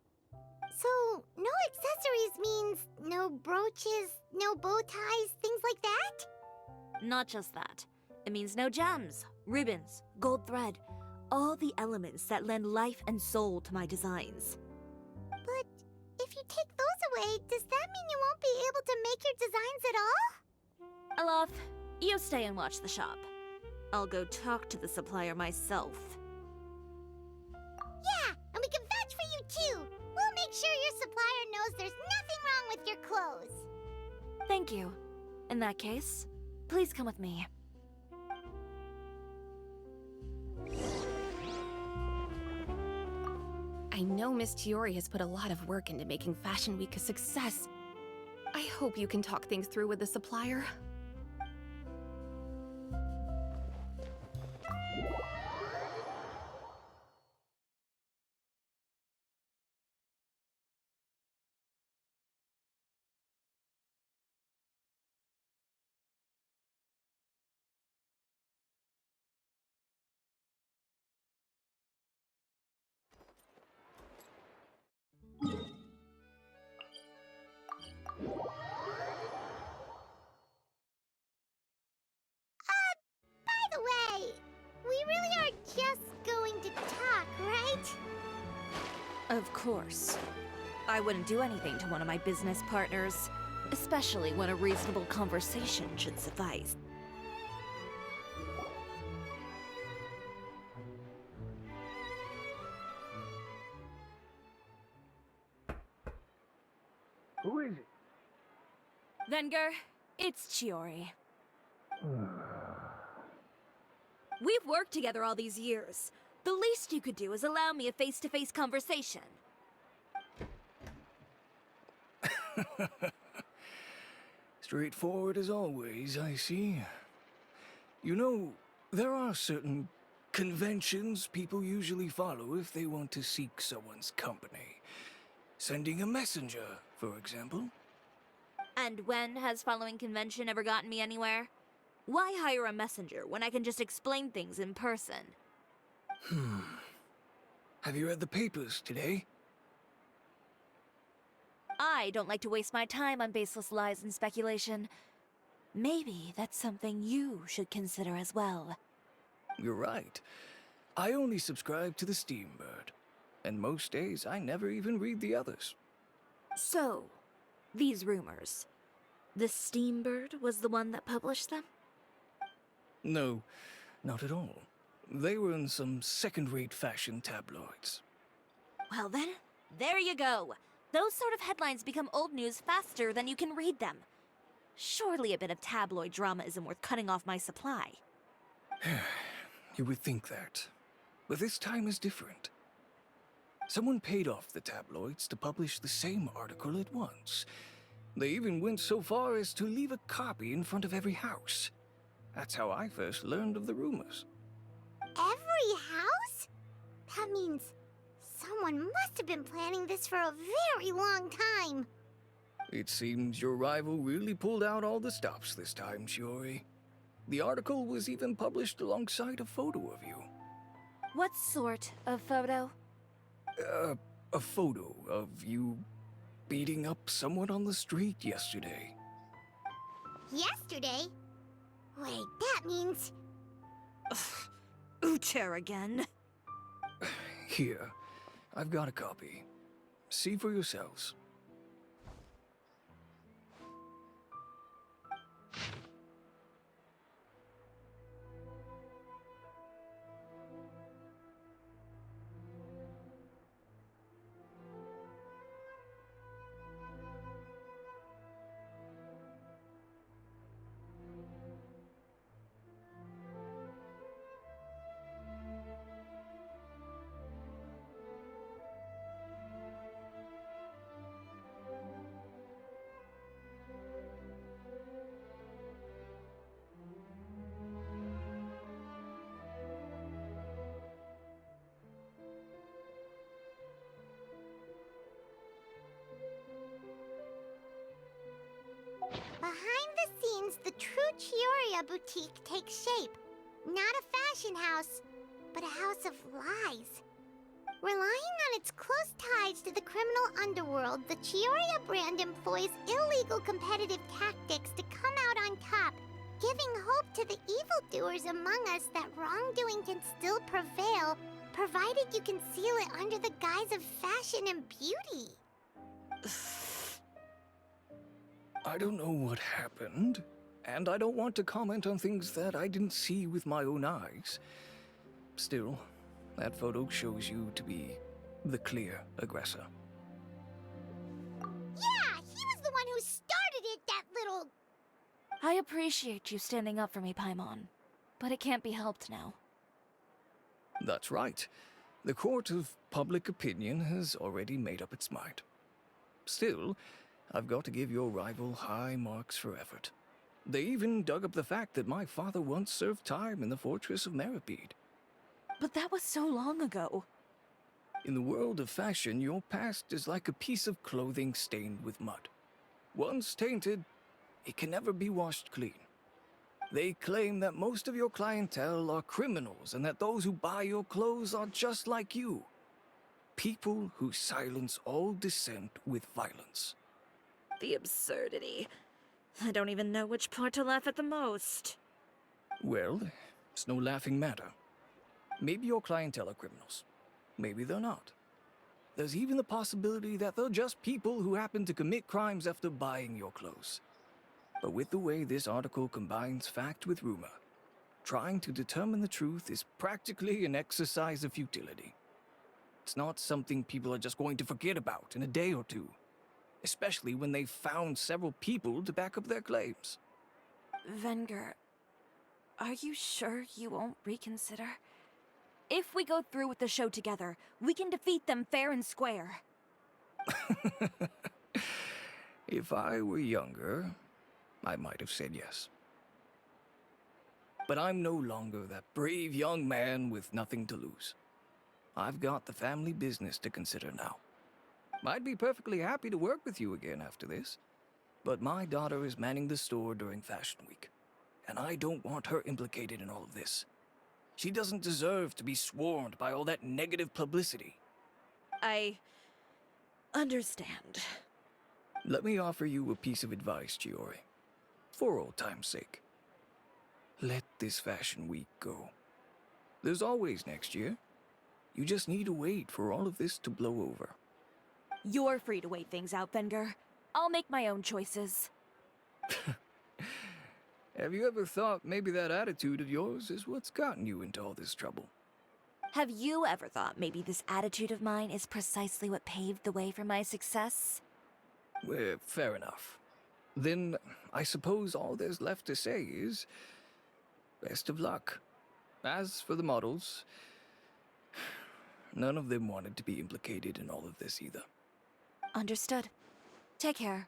Speaker 1: So, no accessories means no brooches, no bow ties, things like that?
Speaker 3: Not just that. It means no gems, ribbons, gold thread, all the elements that lend life and soul to my designs.
Speaker 1: But if you take those away, does that mean you won't be able to make your designs at all?
Speaker 3: Alaf, you stay and watch the shop. I'll go talk to the supplier myself.
Speaker 1: Yeah, and we can vouch for you too. We'll make sure your supplier knows there's nothing wrong with your clothes.
Speaker 3: Thank you. In that case, please come with me.
Speaker 2: I know Miss Tiori has put a lot of work into making Fashion Week a success. I hope you can talk things through with the supplier.
Speaker 1: By the way, we really are just going to talk, right?
Speaker 3: Of course. I wouldn't do anything to one of my business partners, especially when a reasonable conversation should suffice.
Speaker 9: Who is it?
Speaker 3: Venger, it's Chiori. We've worked together all these years. The least you could do is allow me a face-to-face conversation.
Speaker 9: Straightforward as always, I see. You know, there are certain conventions people usually follow if they want to seek someone's company. Sending a messenger, for example.
Speaker 3: And when has following convention ever gotten me anywhere? Why hire a messenger when I can just explain things in person?
Speaker 9: Have you read the papers today?
Speaker 3: I don't like to waste my time on baseless lies and speculation. Maybe that's something you should consider as well.
Speaker 9: You're right. I only subscribe to the Steambird. And most days, I never even read the others.
Speaker 3: So, these rumors. The Steambird was the one that published them?
Speaker 9: No, not at all. They were in some second-rate fashion tabloids.
Speaker 3: Well then, there you go. Those sort of headlines become old news faster than you can read them. Surely a bit of tabloid drama isn't worth cutting off my supply.
Speaker 9: You would think that. But this time is different. Someone paid off the tabloids to publish the same article at once. They even went so far as to leave a copy in front of every house. That's how I first learned of the rumors.
Speaker 1: Every house? That means someone must have been planning this for a very long time.
Speaker 9: It seems your rival really pulled out all the stops this time, Shiori. The article was even published alongside a photo of you.
Speaker 3: What sort of photo?
Speaker 9: A photo of you beating up someone on the street yesterday.
Speaker 1: Yesterday? Wait, that means...
Speaker 3: Ucher again.
Speaker 9: Here, I've got a copy. See for yourselves.
Speaker 1: boutique takes shape. Not a fashion house, but a house of lies. Relying on its close ties to the criminal underworld, the Tioria brand employs illegal competitive tactics to come out on top, giving hope to the evildoers among us that wrongdoing can still prevail, provided you conceal it under the guise of fashion and beauty.
Speaker 9: I don't know what happened, and I don't want to comment on things that I didn't see with my own eyes. Still, that photo shows you to be the clear aggressor.
Speaker 1: Yeah, he was the one who started it, that little...
Speaker 3: I appreciate you standing up for me, Paimon, but it can't be helped now.
Speaker 9: That's right. The court of public opinion has already made up its mind. Still, I've got to give your rival high marks for effort. They even dug up the fact that my father once served time in the fortress of Meripede.
Speaker 3: But that was so long ago.
Speaker 9: In the world of fashion, your past is like a piece of clothing stained with mud. Once tainted, it can never be washed clean. They claim that most of your clientele are criminals and that those who buy your clothes are just like you. People who silence all dissent with violence.
Speaker 3: The absurdity. I don't even know which part to laugh at the most.
Speaker 9: Well, it's no laughing matter. Maybe your clientele are criminals. Maybe they're not. There's even the possibility that they're just people who happen to commit crimes after buying your clothes. But with the way this article combines fact with rumor, trying to determine the truth is practically an exercise of futility. It's not something people are just going to forget about in a day or two, especially when they've found several people to back up their claims.
Speaker 3: Venger, are you sure you won't reconsider? If we go through with the show together, we can defeat them fair and square.
Speaker 9: If I were younger, I might have said yes. But I'm no longer that brave young man with nothing to lose. I've got the family business to consider now. I'd be perfectly happy to work with you again after this, but my daughter is manning the store during Fashion Week, and I don't want her implicated in all of this. She doesn't deserve to be swarmed by all that negative publicity.
Speaker 3: I understand.
Speaker 9: Let me offer you a piece of advice, Tиори. For old time's sake. Let this Fashion Week go. There's always next year. You just need to wait for all of this to blow over.
Speaker 3: You're free to wait things out, Venger. I'll make my own choices.
Speaker 9: Have you ever thought maybe that attitude of yours is what's gotten you into all this trouble?
Speaker 3: Have you ever thought maybe this attitude of mine is precisely what paved the way for my success?
Speaker 9: Well, fair enough. Then I suppose all there's left to say is best of luck. As for the models, none of them wanted to be implicated in all of this either.
Speaker 3: Understood. Take care.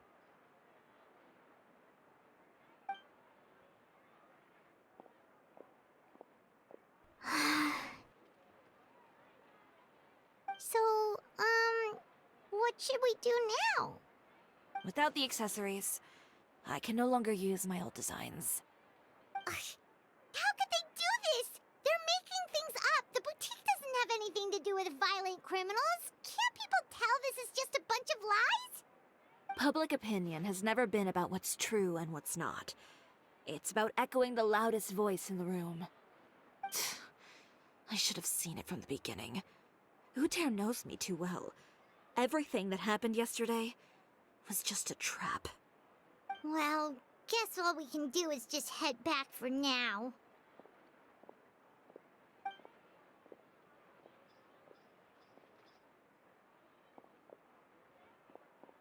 Speaker 1: So, what should we do now?
Speaker 3: Without the accessories, I can no longer use my old designs.
Speaker 1: How could they do this? They're making things up. The boutique doesn't have anything to do with violent criminals. Can't people tell this is just a bunch of lies?
Speaker 3: Public opinion has never been about what's true and what's not. It's about echoing the loudest voice in the room. I should have seen it from the beginning. Uter knows me too well. Everything that happened yesterday was just a trap.
Speaker 1: Well, guess all we can do is just head back for now.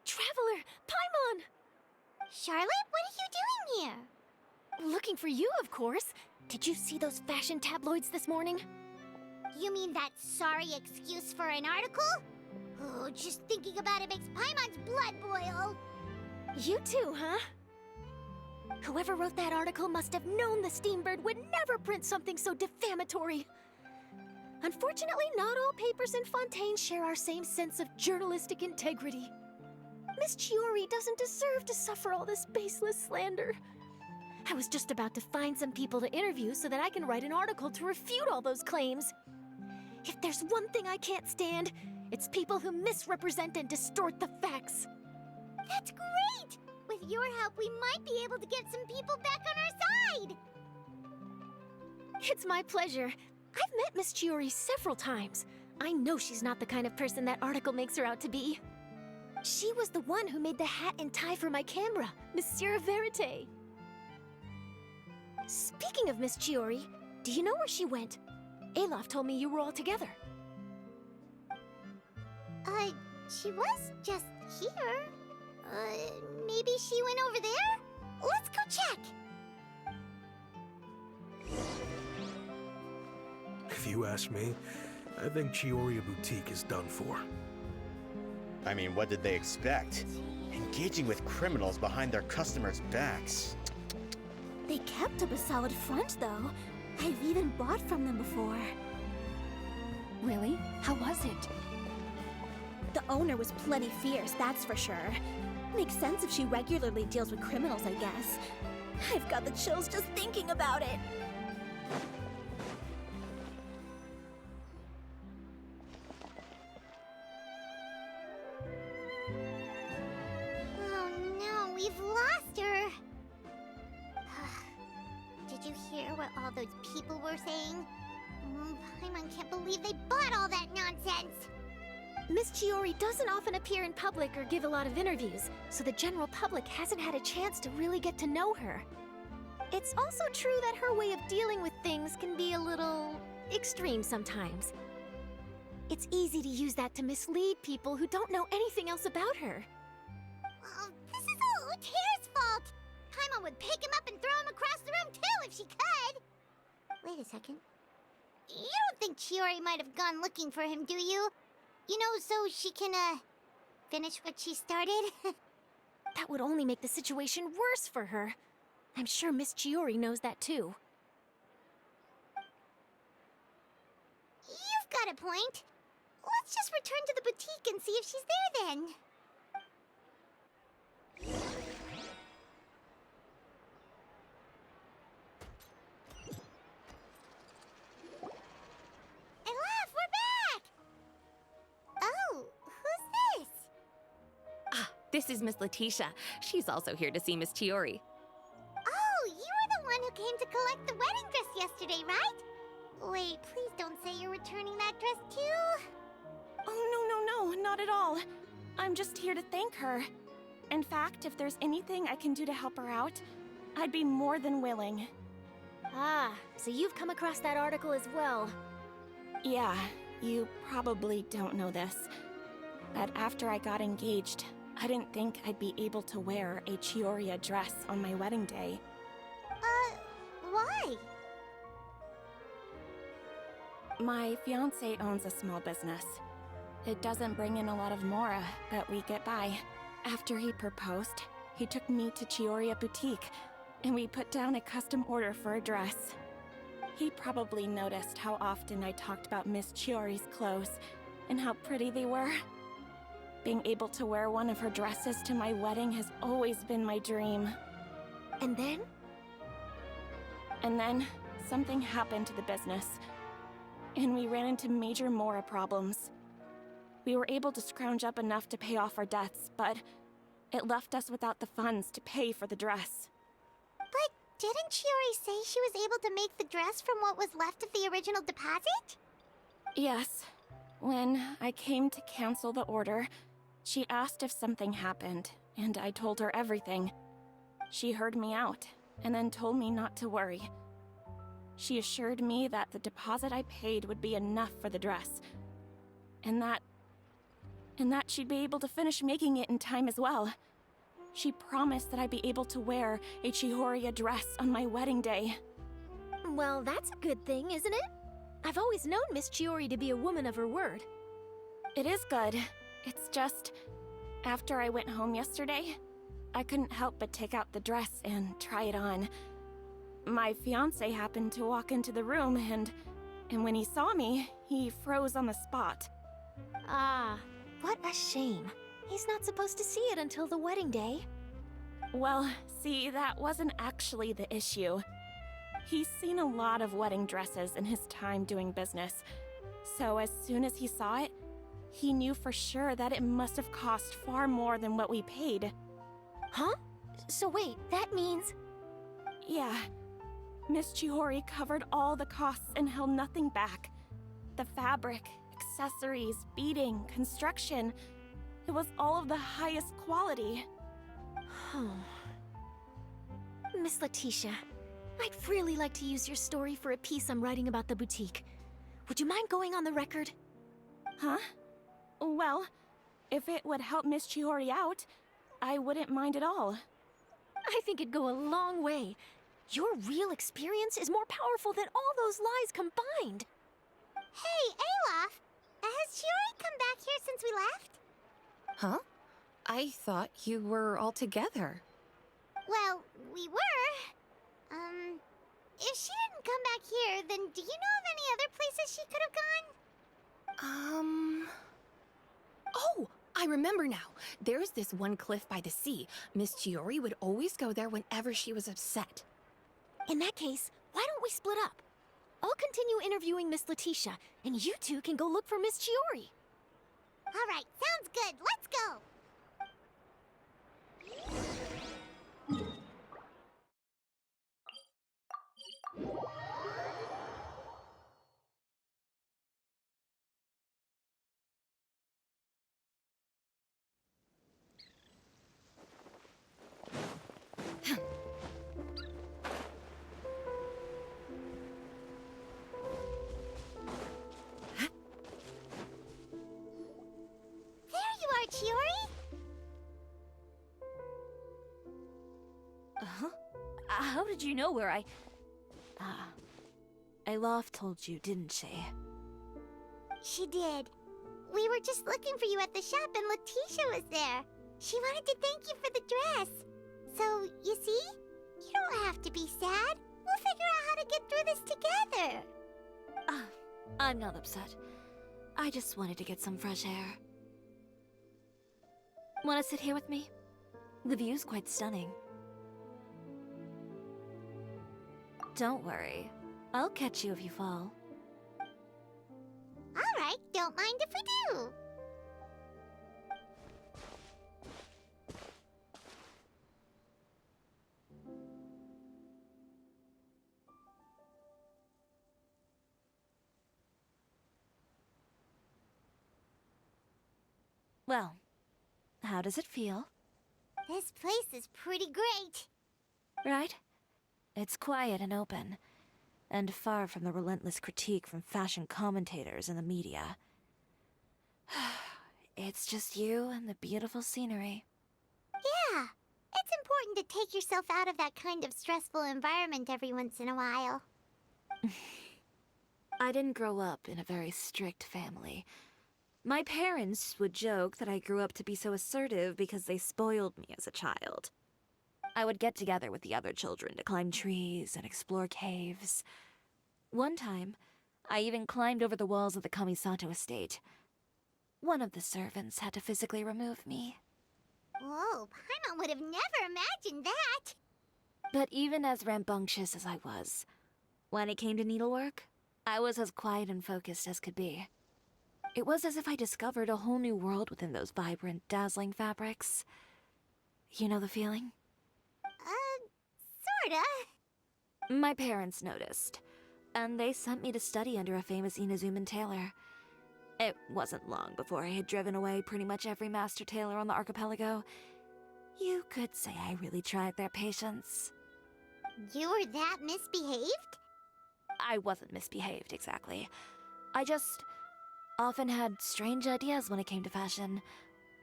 Speaker 7: Traveler! Paimon!
Speaker 1: Charlotte, what are you doing here?
Speaker 7: Looking for you, of course. Did you see those fashion tabloids this morning?
Speaker 1: You mean that sorry excuse for an article? Oh, just thinking about it makes Paimon's blood boil.
Speaker 7: You too, huh? Whoever wrote that article must have known the Steambird would never print something so defamatory. Unfortunately, not all papers in Fontaine share our same sense of journalistic integrity. Miss Tиори doesn't deserve to suffer all this baseless slander. I was just about to find some people to interview so that I can write an article to refute all those claims. If there's one thing I can't stand, it's people who misrepresent and distort the facts.
Speaker 1: That's great! With your help, we might be able to get some people back on our side!
Speaker 7: It's my pleasure. I've met Miss Tиори several times. I know she's not the kind of person that article makes her out to be. She was the one who made the hat and tie for my camera, Monsieur Verite. Speaking of Miss Tиори, do you know where she went? Alof told me you were all together.
Speaker 1: She was just here. Maybe she went over there? Let's go check!
Speaker 10: If you ask me, I think Tиори Boutique is done for.
Speaker 11: I mean, what did they expect? Engaging with criminals behind their customers' backs.
Speaker 4: They kept up a solid front, though. I've even bought from them before.
Speaker 2: Really? How was it?
Speaker 4: The owner was plenty fierce, that's for sure. Makes sense if she regularly deals with criminals, I guess. I've got the chills just thinking about it.
Speaker 1: Oh no, we've lost her! Did you hear what all those people were saying? Paimon can't believe they bought all that nonsense!
Speaker 7: Miss Tиори doesn't often appear in public or give a lot of interviews, so the general public hasn't had a chance to really get to know her. It's also true that her way of dealing with things can be a little extreme sometimes. It's easy to use that to mislead people who don't know anything else about her.
Speaker 1: Oh, this is all Uter's fault! Paimon would pick him up and throw him across the room too if she could! Wait a second. You don't think Tиори might have gone looking for him, do you? You know, so she can, finish what she started?
Speaker 7: That would only make the situation worse for her. I'm sure Miss Tиори knows that too.
Speaker 1: You've got a point. Let's just return to the boutique and see if she's there then. Alof, we're back! Oh, who's this?
Speaker 12: Ah, this is Miss Letitia. She's also here to see Miss Tиори.
Speaker 1: Oh, you were the one who came to collect the wedding dress yesterday, right? Wait, please don't say you're returning that dress too.
Speaker 2: Oh, no, not at all. I'm just here to thank her. In fact, if there's anything I can do to help her out, I'd be more than willing.
Speaker 7: Ah, so you've come across that article as well.
Speaker 2: Yeah, you probably don't know this, but after I got engaged, I didn't think I'd be able to wear a Tиори dress on my wedding day.
Speaker 1: Why?
Speaker 2: My fiancé owns a small business. It doesn't bring in a lot of mora, but we get by. After he proposed, he took me to Tиори Boutique, and we put down a custom order for a dress. He probably noticed how often I talked about Miss Tиori's clothes, and how pretty they were. Being able to wear one of her dresses to my wedding has always been my dream.
Speaker 7: And then?
Speaker 2: And then, something happened to the business, and we ran into major mora problems. We were able to scrounge up enough to pay off our debts, but it left us without the funds to pay for the dress.
Speaker 1: But didn't Tиори say she was able to make the dress from what was left of the original deposit?
Speaker 2: Yes. When I came to cancel the order, she asked if something happened, and I told her everything. She heard me out, and then told me not to worry. She assured me that the deposit I paid would be enough for the dress, and that she'd be able to finish making it in time as well. She promised that I'd be able to wear a Tиори dress on my wedding day.
Speaker 7: Well, that's a good thing, isn't it? I've always known Miss Tиори to be a woman of her word.
Speaker 2: It is good. It's just, after I went home yesterday, I couldn't help but take out the dress and try it on. My fiancé happened to walk into the room, and when he saw me, he froze on the spot.
Speaker 7: Ah, what a shame. He's not supposed to see it until the wedding day.
Speaker 2: Well, see, that wasn't actually the issue. He's seen a lot of wedding dresses in his time doing business, so as soon as he saw it, he knew for sure that it must have cost far more than what we paid.
Speaker 7: Huh? So wait, that means...
Speaker 2: Yeah. Miss Tиори covered all the costs and held nothing back. The fabric, accessories, beading, construction. It was all of the highest quality.
Speaker 7: Miss Letitia, I'd really like to use your story for a piece I'm writing about the boutique. Would you mind going on the record?
Speaker 2: Huh? Well, if it would help Miss Tиори out, I wouldn't mind at all.
Speaker 7: I think it'd go a long way. Your real experience is more powerful than all those lies combined.
Speaker 1: Hey, Olaf! Has Tиори come back here since we left?
Speaker 12: Huh? I thought you were all together.
Speaker 1: Well, we were. If she didn't come back here, then do you know of any other places she could have gone?
Speaker 12: Oh, I remember now. There's this one cliff by the sea. Miss Tиори would always go there whenever she was upset.
Speaker 7: In that case, why don't we split up? I'll continue interviewing Miss Letitia, and you two can go look for Miss Tиори.
Speaker 1: All right, sounds good. Let's go. Tиori?
Speaker 3: Huh? How did you know where I... Olaf told you, didn't she?
Speaker 1: She did. We were just looking for you at the shop and Letitia was there. She wanted to thank you for the dress. So, you see? You don't have to be sad. We'll figure out how to get through this together.
Speaker 3: I'm not upset. I just wanted to get some fresh air. Want to sit here with me? The view's quite stunning. Don't worry. I'll catch you if you fall.
Speaker 1: All right, don't mind if we do.
Speaker 3: Well, how does it feel?
Speaker 1: This place is pretty great.
Speaker 3: Right? It's quiet and open, and far from the relentless critique from fashion commentators and the media. It's just you and the beautiful scenery.
Speaker 1: Yeah, it's important to take yourself out of that kind of stressful environment every once in a while.
Speaker 3: I didn't grow up in a very strict family. My parents would joke that I grew up to be so assertive because they spoiled me as a child. I would get together with the other children to climb trees and explore caves. One time, I even climbed over the walls of the Kamisato estate. One of the servants had to physically remove me.
Speaker 1: Whoa, Paimon would have never imagined that.
Speaker 3: But even as rambunctious as I was, when it came to needlework, I was as quiet and focused as could be. It was as if I discovered a whole new world within those vibrant, dazzling fabrics. You know the feeling?
Speaker 1: Sorta.
Speaker 3: My parents noticed, and they sent me to study under a famous Inazuman tailor. It wasn't long before I had driven away pretty much every master tailor on the archipelago. You could say I really tried their patience.
Speaker 1: You were that misbehaved?
Speaker 3: I wasn't misbehaved, exactly. I just often had strange ideas when it came to fashion.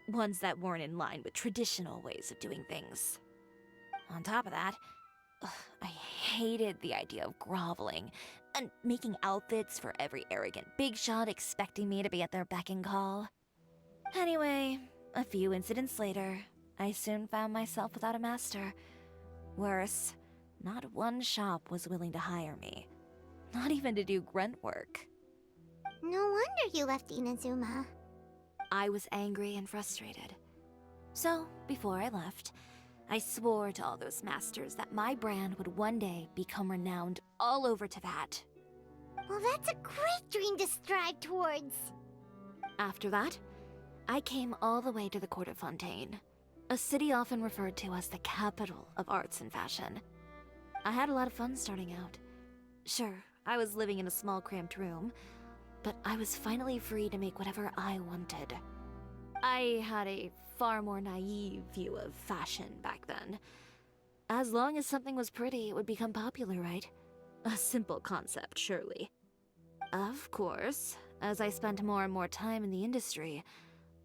Speaker 3: Ones that weren't in line with traditional ways of doing things. On top of that, I hated the idea of groveling and making outfits for every arrogant big shot expecting me to be at their beck and call. Anyway, a few incidents later, I soon found myself without a master. Worse, not one shop was willing to hire me. Not even to do grunt work.
Speaker 1: No wonder you left Inazuma.
Speaker 3: I was angry and frustrated. So, before I left, I swore to all those masters that my brand would one day become renowned all over Teyvat.
Speaker 1: Well, that's a great dream to strive towards.
Speaker 3: After that, I came all the way to the court of Fontaine, a city often referred to as the capital of arts and fashion. I had a lot of fun starting out. Sure, I was living in a small cramped room, but I was finally free to make whatever I wanted. I had a far more naive view of fashion back then. As long as something was pretty, it would become popular, right? A simple concept, surely. Of course, as I spent more and more time in the industry,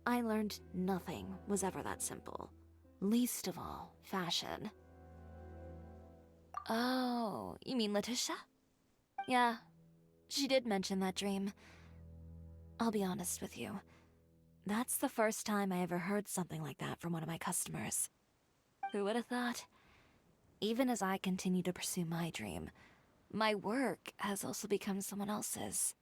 Speaker 3: I learned nothing was ever that simple. Least of all, fashion. Oh, you mean Letitia? Yeah, she did mention that dream. I'll be honest with you. That's the first time I ever heard something like that from one of my customers. Who would have thought? Even as I continue to pursue my dream, my work has also become someone else's.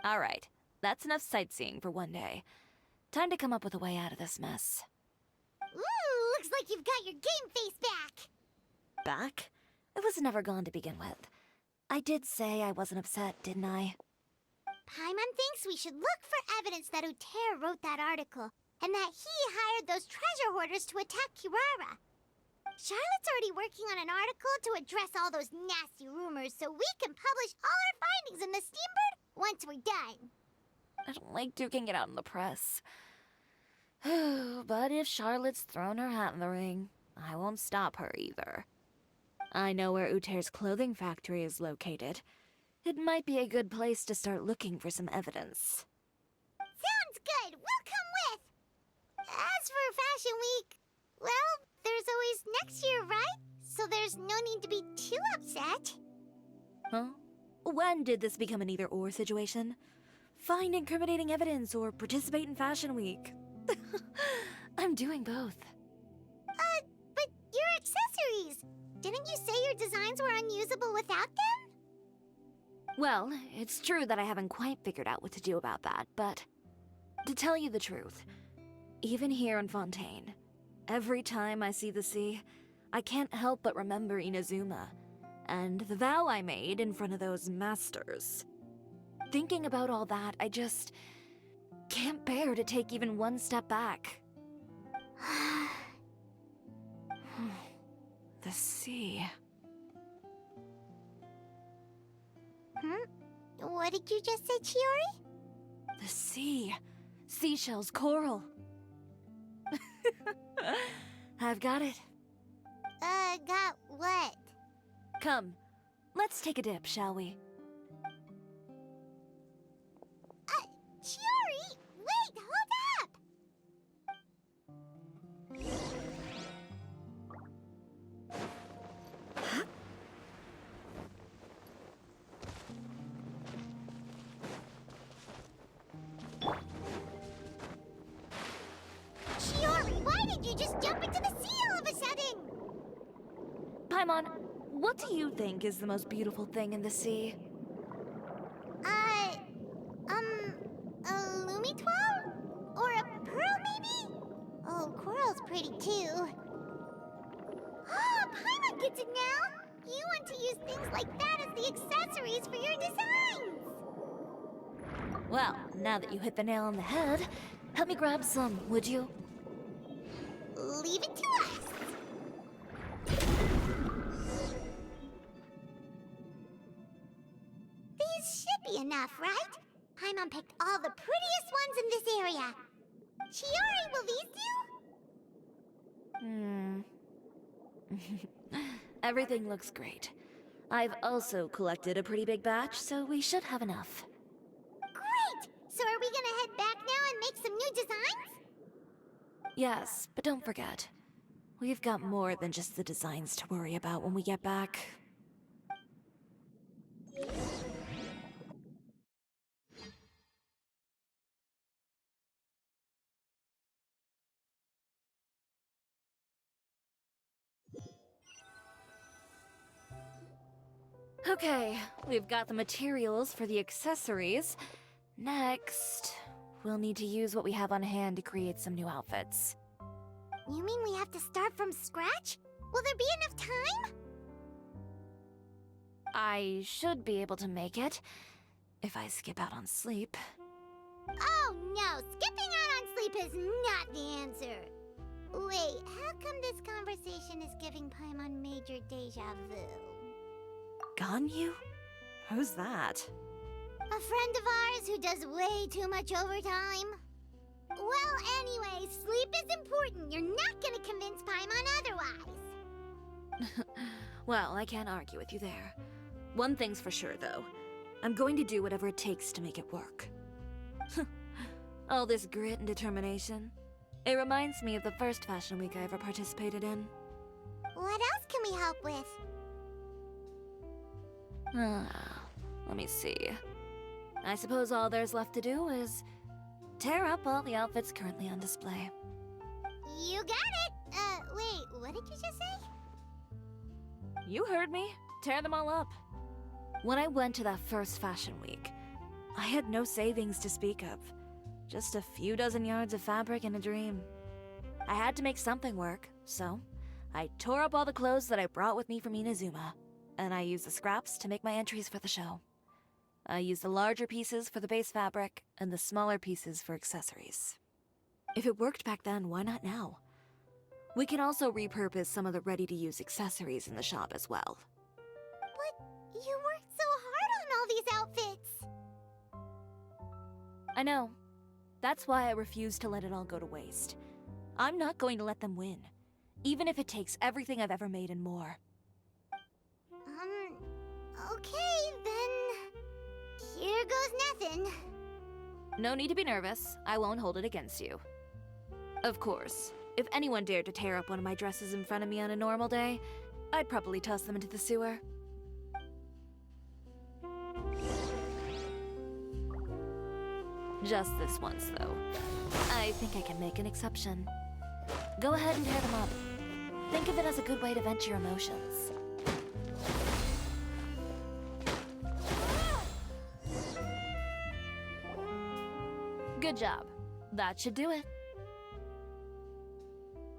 Speaker 3: Alright, that's enough sightseeing for one day. Time to come up with a way out of this mess.
Speaker 1: Ooh, looks like you've got your game face back.
Speaker 3: Back? It was never gone to begin with. I did say I wasn't upset, didn't I?
Speaker 1: Paimon thinks we should look for evidence that Uter wrote that article, and that he hired those treasure hoarders to attack Kirara. Charlotte's already working on an article to address all those nasty rumors so we can publish all our findings in the Steambird once we're done.
Speaker 3: I don't like duking it out in the press. But if Charlotte's thrown her hat in the ring, I won't stop her either. I know where Uter's clothing factory is located. It might be a good place to start looking for some evidence.
Speaker 1: Sounds good. We'll come with. As for Fashion Week, well, there's always next year, right? So there's no need to be too upset.
Speaker 3: Huh? When did this become an either-or situation? Find incriminating evidence or participate in Fashion Week. I'm doing both.
Speaker 1: But your accessories! Didn't you say your designs were unusable without them?
Speaker 3: Well, it's true that I haven't quite figured out what to do about that, but to tell you the truth, even here in Fontaine, every time I see the sea, I can't help but remember Inazuma, and the vow I made in front of those masters. Thinking about all that, I just can't bear to take even one step back. The sea.
Speaker 1: What did you just say, Chiori?
Speaker 3: The sea. Seashells, coral. I've got it.
Speaker 1: Got what?
Speaker 3: Come, let's take a dip, shall we?
Speaker 1: Chiori! Wait, hold up! Chiori, why did you just jump into the sea all of a sudden?
Speaker 3: Paimon, what do you think is the most beautiful thing in the sea?
Speaker 1: A Lumitoile? Or a pearl, maybe? Oh, coral's pretty too. Oh, Paimon gets it now! You want to use things like that as the accessories for your designs!
Speaker 3: Well, now that you hit the nail on the head, help me grab some, would you?
Speaker 1: Leave it to us! These should be enough, right? Paimon picked all the prettiest ones in this area. Chiori, will these do?
Speaker 3: Everything looks great. I've also collected a pretty big batch, so we should have enough.
Speaker 1: Great! So are we gonna head back now and make some new designs?
Speaker 3: Yes, but don't forget, we've got more than just the designs to worry about when we get back. Okay, we've got the materials for the accessories. Next, we'll need to use what we have on hand to create some new outfits.
Speaker 1: You mean we have to start from scratch? Will there be enough time?
Speaker 3: I should be able to make it, if I skip out on sleep.
Speaker 1: Oh no, skipping out on sleep is not the answer. Wait, how come this conversation is giving Paimon major deja vu?
Speaker 3: Ganyu? Who's that?
Speaker 1: A friend of ours who does way too much overtime. Well, anyway, sleep is important. You're not gonna convince Paimon otherwise.
Speaker 3: Well, I can't argue with you there. One thing's for sure, though. I'm going to do whatever it takes to make it work. All this grit and determination. It reminds me of the first fashion week I ever participated in.
Speaker 1: What else can we help with?
Speaker 3: Let me see. I suppose all there's left to do is tear up all the outfits currently on display.
Speaker 1: You got it! Wait, what did you just say?
Speaker 3: You heard me. Tear them all up. When I went to that first fashion week, I had no savings to speak of. Just a few dozen yards of fabric and a dream. I had to make something work, so I tore up all the clothes that I brought with me from Inazuma, and I used the scraps to make my entries for the show. I used the larger pieces for the base fabric, and the smaller pieces for accessories. If it worked back then, why not now? We can also repurpose some of the ready-to-use accessories in the shop as well.
Speaker 1: But you worked so hard on all these outfits!
Speaker 3: I know. That's why I refuse to let it all go to waste. I'm not going to let them win, even if it takes everything I've ever made and more.
Speaker 1: Okay, then... Here goes nothing.
Speaker 3: No need to be nervous. I won't hold it against you. Of course, if anyone dared to tear up one of my dresses in front of me on a normal day, I'd probably toss them into the sewer. Just this once, though. I think I can make an exception. Go ahead and tear them up. Think of it as a good way to vent your emotions. Good job. That should do it.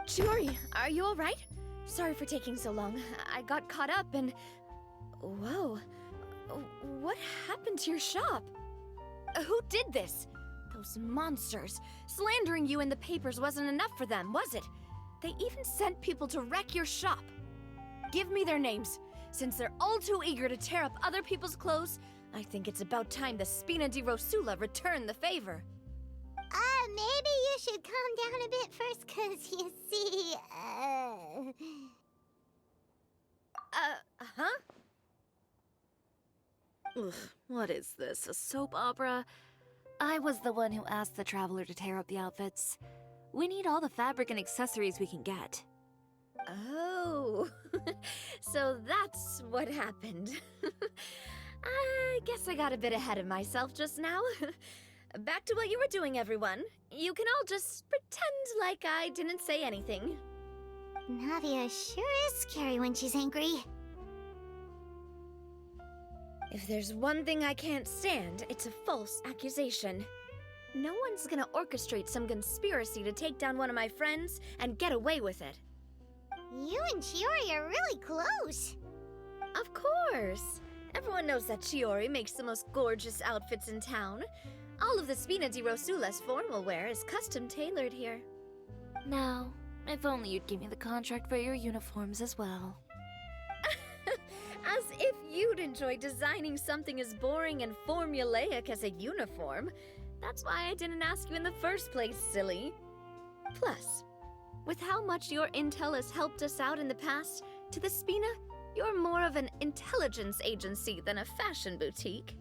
Speaker 7: Tиори, are you alright? Sorry for taking so long. I got caught up and... Whoa. What happened to your shop? Who did this? Those monsters. Slandering you in the papers wasn't enough for them, was it? They even sent people to wreck your shop. Give me their names. Since they're all too eager to tear up other people's clothes, I think it's about time the Spina di Rosula return the favor.
Speaker 1: Maybe you should calm down a bit first, 'cause you see,
Speaker 7: Huh?
Speaker 3: Ugh, what is this, a soap opera? I was the one who asked the traveler to tear up the outfits. We need all the fabric and accessories we can get.
Speaker 7: Oh, so that's what happened. I guess I got a bit ahead of myself just now. Back to what you were doing, everyone. You can all just pretend like I didn't say anything.
Speaker 1: Nadia sure is scary when she's angry.
Speaker 7: If there's one thing I can't stand, it's a false accusation. No one's gonna orchestrate some conspiracy to take down one of my friends and get away with it.
Speaker 1: You and Tиори are really close.
Speaker 7: Of course. Everyone knows that Tиori makes the most gorgeous outfits in town. All of the Spina di Rosula's formal wear is custom tailored here.
Speaker 3: Now, if only you'd give me the contract for your uniforms as well.
Speaker 7: As if you'd enjoy designing something as boring and formulaic as a uniform. That's why I didn't ask you in the first place, silly. Plus, with how much your intel has helped us out in the past, to the Spina, you're more of an intelligence agency than a fashion boutique.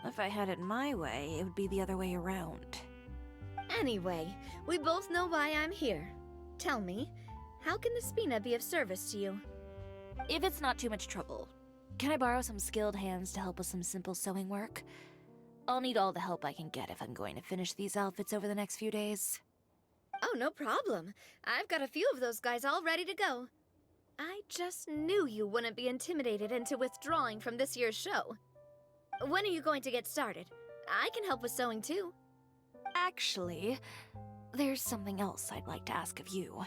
Speaker 3: If I had it my way, it would be the other way around.
Speaker 7: Anyway, we both know why I'm here. Tell me, how can the Spina be of service to you?
Speaker 3: If it's not too much trouble, can I borrow some skilled hands to help with some simple sewing work? I'll need all the help I can get if I'm going to finish these outfits over the next few days.
Speaker 7: Oh, no problem. I've got a few of those guys all ready to go. I just knew you wouldn't be intimidated into withdrawing from this year's show. When are you going to get started? I can help with sewing too.
Speaker 3: Actually, there's something else I'd like to ask of you.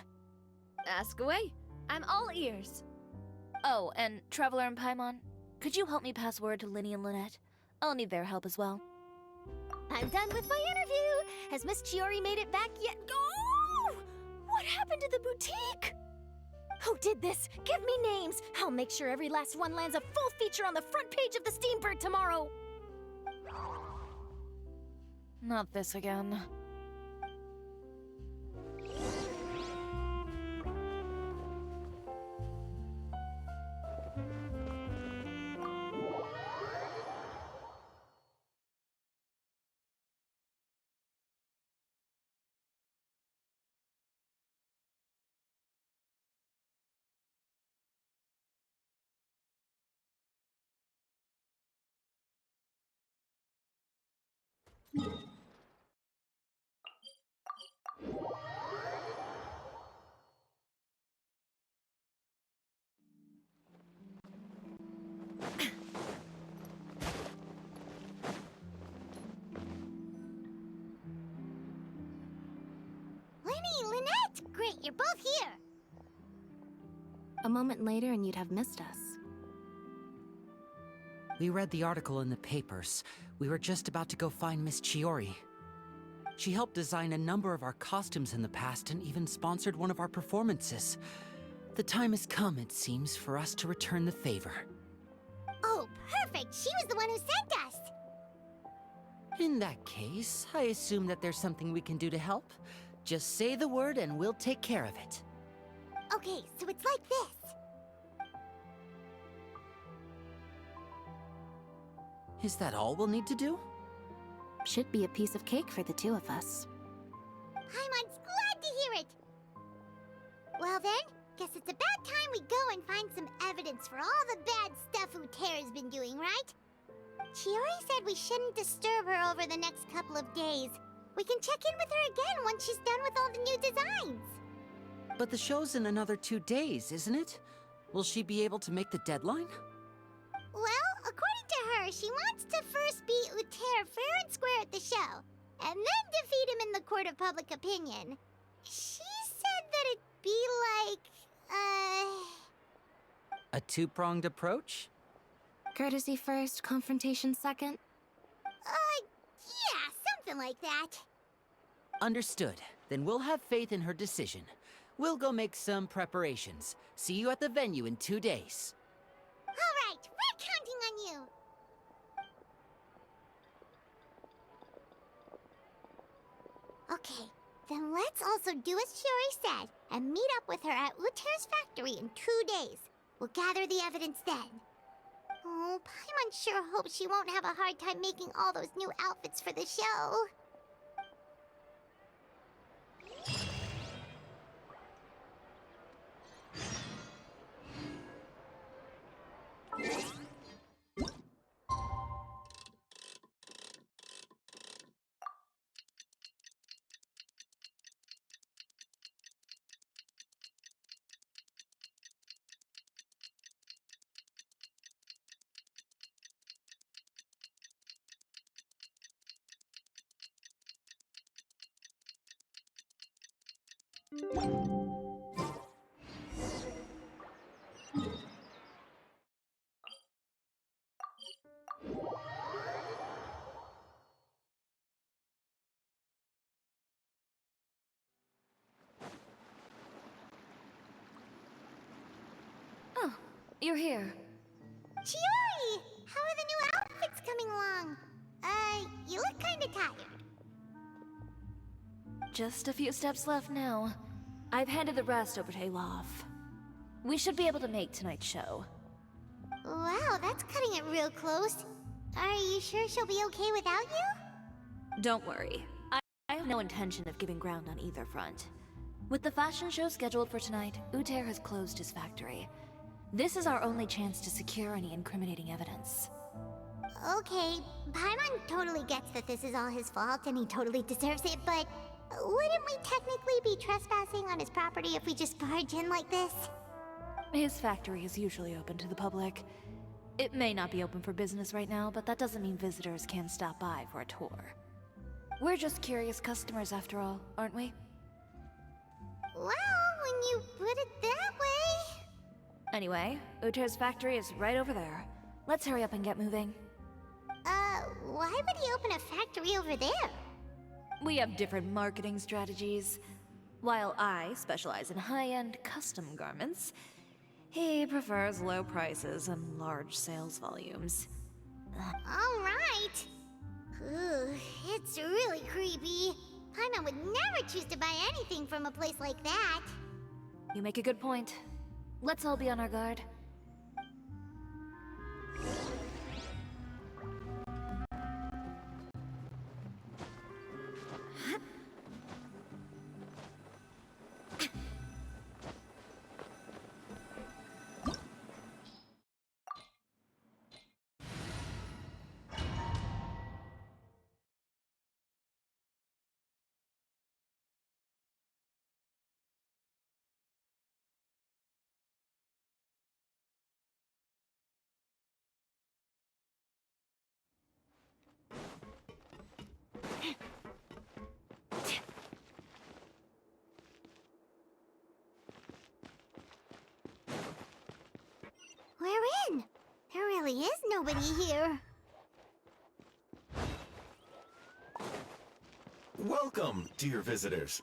Speaker 7: Ask away. I'm all ears.
Speaker 3: Oh, and Traveler and Paimon, could you help me pass word to Linny and Lynette? I'll need their help as well.
Speaker 7: I'm done with my interview. Has Miss Chiori made it back yet? Oh! What happened to the boutique? Who did this? Give me names. I'll make sure every last one lands a full feature on the front page of the Steambird tomorrow.
Speaker 3: Not this again.
Speaker 1: Linny, Lynette! Great, you're both here!
Speaker 7: A moment later and you'd have missed us.
Speaker 13: We read the article in the papers. We were just about to go find Miss Chiori. She helped design a number of our costumes in the past and even sponsored one of our performances. The time has come, it seems, for us to return the favor.
Speaker 1: Oh, perfect! She was the one who sent us!
Speaker 13: In that case, I assume that there's something we can do to help. Just say the word and we'll take care of it.
Speaker 1: Okay, so it's like this.
Speaker 13: Is that all we'll need to do?
Speaker 7: Should be a piece of cake for the two of us.
Speaker 1: Paimon's glad to hear it! Well then, guess it's about time we go and find some evidence for all the bad stuff Utera's been doing, right? Chiori said we shouldn't disturb her over the next couple of days. We can check in with her again once she's done with all the new designs.
Speaker 13: But the show's in another 2 days, isn't it? Will she be able to make the deadline?
Speaker 1: Well, according to her, she wants to first beat Uther fair and square at the show, and then defeat him in the court of public opinion. She said that it'd be like,
Speaker 13: A two-pronged approach?
Speaker 7: Courtesy first, confrontation second?
Speaker 1: Yeah, something like that.
Speaker 13: Understood. Then we'll have faith in her decision. We'll go make some preparations. See you at the venue in 2 days.
Speaker 1: All right, we're counting on you. Okay, then let's also do as Chiori said and meet up with her at Uther's factory in 2 days. We'll gather the evidence then. Oh, Paimon sure hopes she won't have a hard time making all those new outfits for the show.
Speaker 3: Oh, you're here.
Speaker 1: Chiori! How are the new outfits coming along? You look kinda tired.
Speaker 3: Just a few steps left now. I've handed the rest over to Eilov. We should be able to make tonight's show.
Speaker 1: Wow, that's cutting it real close. Are you sure she'll be okay without you?
Speaker 3: Don't worry. I have no intention of giving ground on either front. With the fashion show scheduled for tonight, Uther has closed his factory. This is our only chance to secure any incriminating evidence.
Speaker 1: Okay, Paimon totally gets that this is all his fault and he totally deserves it, but wouldn't we technically be trespassing on his property if we just barge in like this?
Speaker 3: His factory is usually open to the public. It may not be open for business right now, but that doesn't mean visitors can't stop by for a tour. We're just curious customers after all, aren't we?
Speaker 1: Well, when you put it that way...
Speaker 3: Anyway, Uther's factory is right over there. Let's hurry up and get moving.
Speaker 1: Why would he open a factory over there?
Speaker 3: We have different marketing strategies. While I specialize in high-end custom garments, he prefers low prices and large sales volumes.
Speaker 1: Alright. It's really creepy. Paimon would never choose to buy anything from a place like that.
Speaker 3: You make a good point. Let's all be on our guard.
Speaker 1: We're in. There really is nobody here.
Speaker 14: Welcome, dear visitors.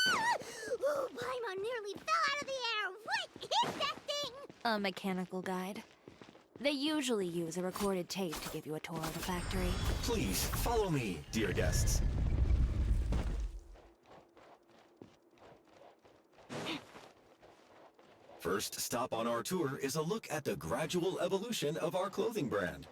Speaker 1: Oh, Paimon nearly fell out of the air. What is that thing?
Speaker 3: A mechanical guide. They usually use a recorded tape to give you a tour of the factory.
Speaker 14: Please follow me, dear guests. First stop on our tour is a look at the gradual evolution of our clothing brand.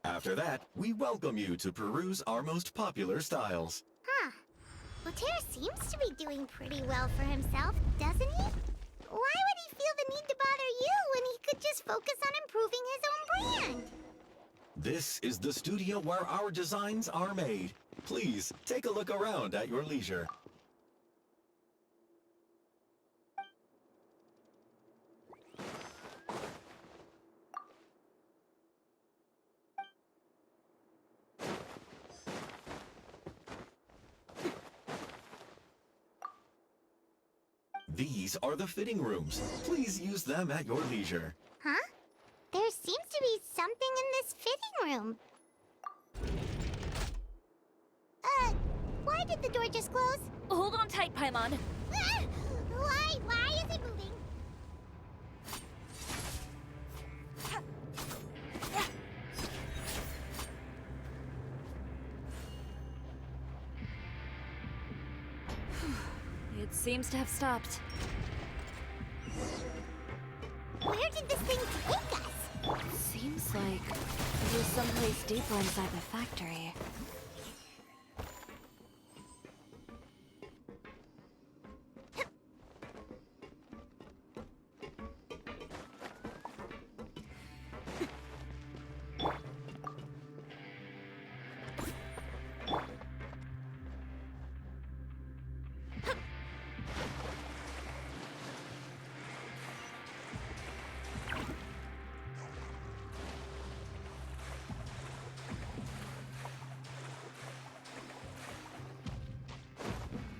Speaker 14: After that, we welcome you to peruse our most popular styles.
Speaker 1: Huh. Uther seems to be doing pretty well for himself, doesn't he? Why would he feel the need to bother you when he could just focus on improving his own brand?
Speaker 14: This is the studio where our designs are made. Please, take a look around at your leisure. These are the fitting rooms. Please use them at your leisure.
Speaker 1: Huh? There seems to be something in this fitting room. Why did the door just close?
Speaker 3: Hold on tight, Paimon.
Speaker 1: Ah! Why is it moving?
Speaker 3: It seems to have stopped.
Speaker 1: Where did this thing take us?
Speaker 3: Seems like it was someplace deeper inside the factory.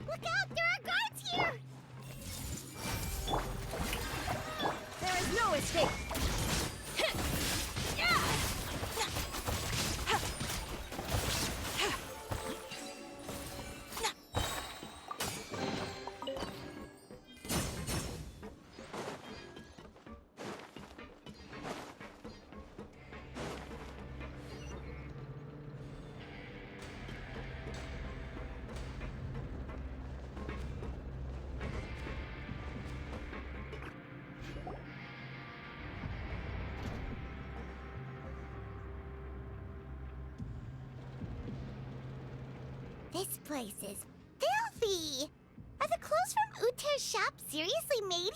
Speaker 1: Look out! There are guards here!
Speaker 7: There is no escape.
Speaker 1: This place is filthy! Are the clothes from Uther's shop seriously made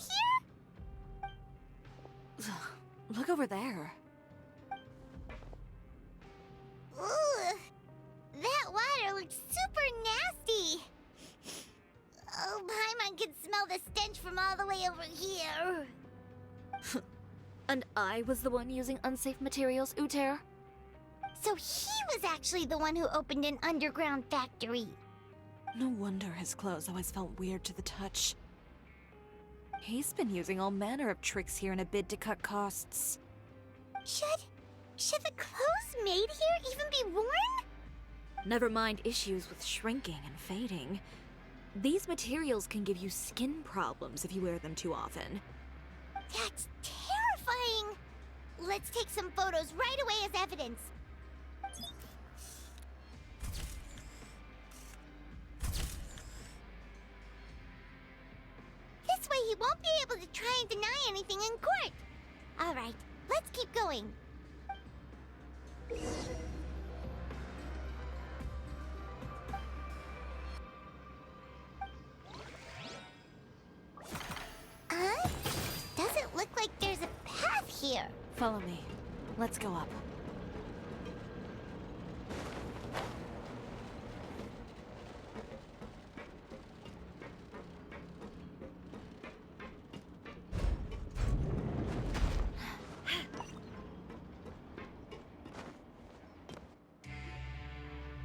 Speaker 1: here?
Speaker 3: Look over there.
Speaker 1: Ugh! That water looks super nasty! Oh, from all the way over here.
Speaker 3: And I was the one using unsafe materials, Uter?
Speaker 1: So he was actually the one who opened an underground factory.
Speaker 3: No wonder his clothes always felt weird to the touch. He's been using all manner of tricks here in a bid to cut costs.
Speaker 1: Should the clothes made here even be worn?
Speaker 3: Never mind issues with shrinking and fading. These materials can give you skin problems if you wear them too often.
Speaker 1: That's terrifying! Let's take some photos right away as evidence. This way he won't be able to try and deny anything in court. All right, let's keep going. Doesn't look like there's a path here.
Speaker 3: Follow me. Let's go up.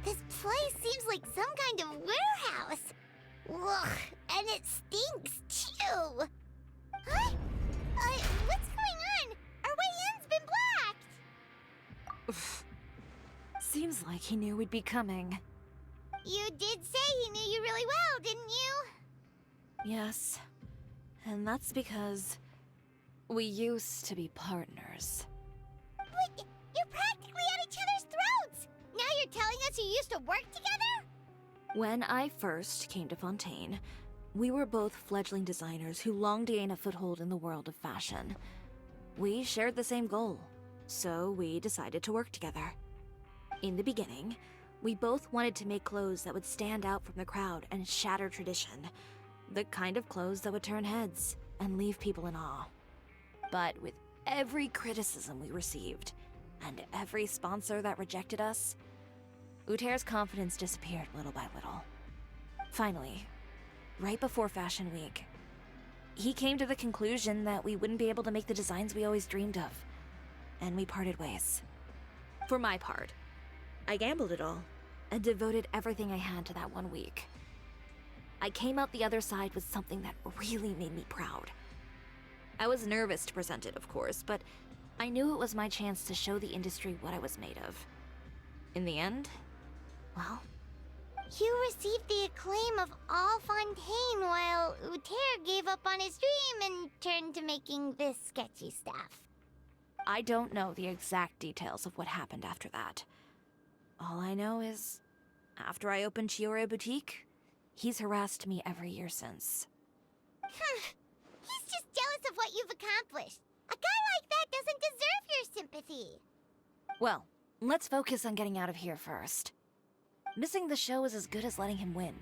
Speaker 1: This place seems like some kind of warehouse. Ugh, and it stinks too. Huh? What's going on? Our way in's been blocked.
Speaker 3: Seems like he knew we'd be coming.
Speaker 1: You did say he knew you really well, didn't you?
Speaker 3: Yes. And that's because we used to be partners.
Speaker 1: But you're practically at each other's throats. Now you're telling us you used to work together?
Speaker 3: When I first came to Fontaine, we were both fledgling designers who longed to gain a foothold in the world of fashion. We shared the same goal, so we decided to work together. In the beginning, we both wanted to make clothes that would stand out from the crowd and shatter tradition. The kind of clothes that would turn heads and leave people in awe. But with every criticism we received, and every sponsor that rejected us, Uter's confidence disappeared little by little. Finally, right before Fashion Week, he came to the conclusion that we wouldn't be able to make the designs we always dreamed of, and we parted ways. For my part, I gambled it all and devoted everything I had to that 1 week. I came out the other side with something that really made me proud. I was nervous to present it, of course, but I knew it was my chance to show the industry what I was made of. In the end, well,
Speaker 1: You received the acclaim of all Fontaine while Uter gave up on his dream and turned to making this sketchy stuff.
Speaker 3: I don't know the exact details of what happened after that. All I know is, after I opened Tioria Boutique, he's harassed me every year since.
Speaker 1: He's just jealous of what you've accomplished. A guy like that doesn't deserve your sympathy.
Speaker 3: Well, let's focus on getting out of here first. Missing the show is as good as letting him win.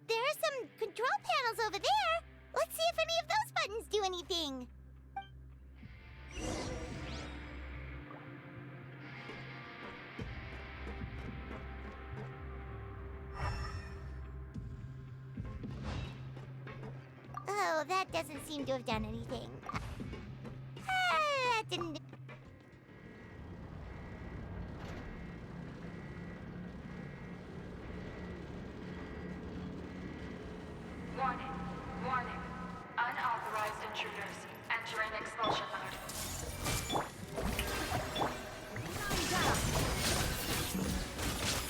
Speaker 1: There are some control panels over there. Let's see if any of those buttons do anything. Oh, that doesn't seem to have done anything. That didn't...
Speaker 15: Warning, warning. Unauthorized intruders entering expulsion mode.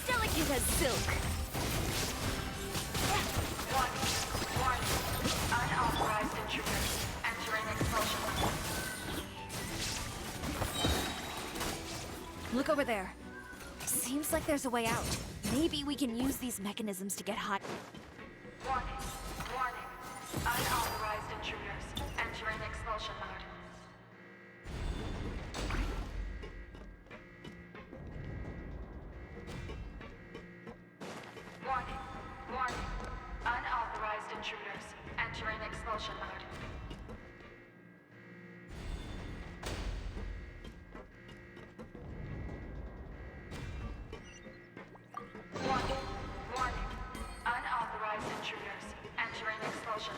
Speaker 3: Delicate as silk.
Speaker 15: Warning, warning. Unauthorized intruders entering expulsion mode.
Speaker 3: Look over there. Seems like there's a way out. Maybe we can use these mechanisms to get hot.
Speaker 15: Warning, warning. Unauthorized intruders entering expulsion mode. Warning, warning. Unauthorized intruders entering expulsion mode. Warning, warning. Unauthorized intruders entering expulsion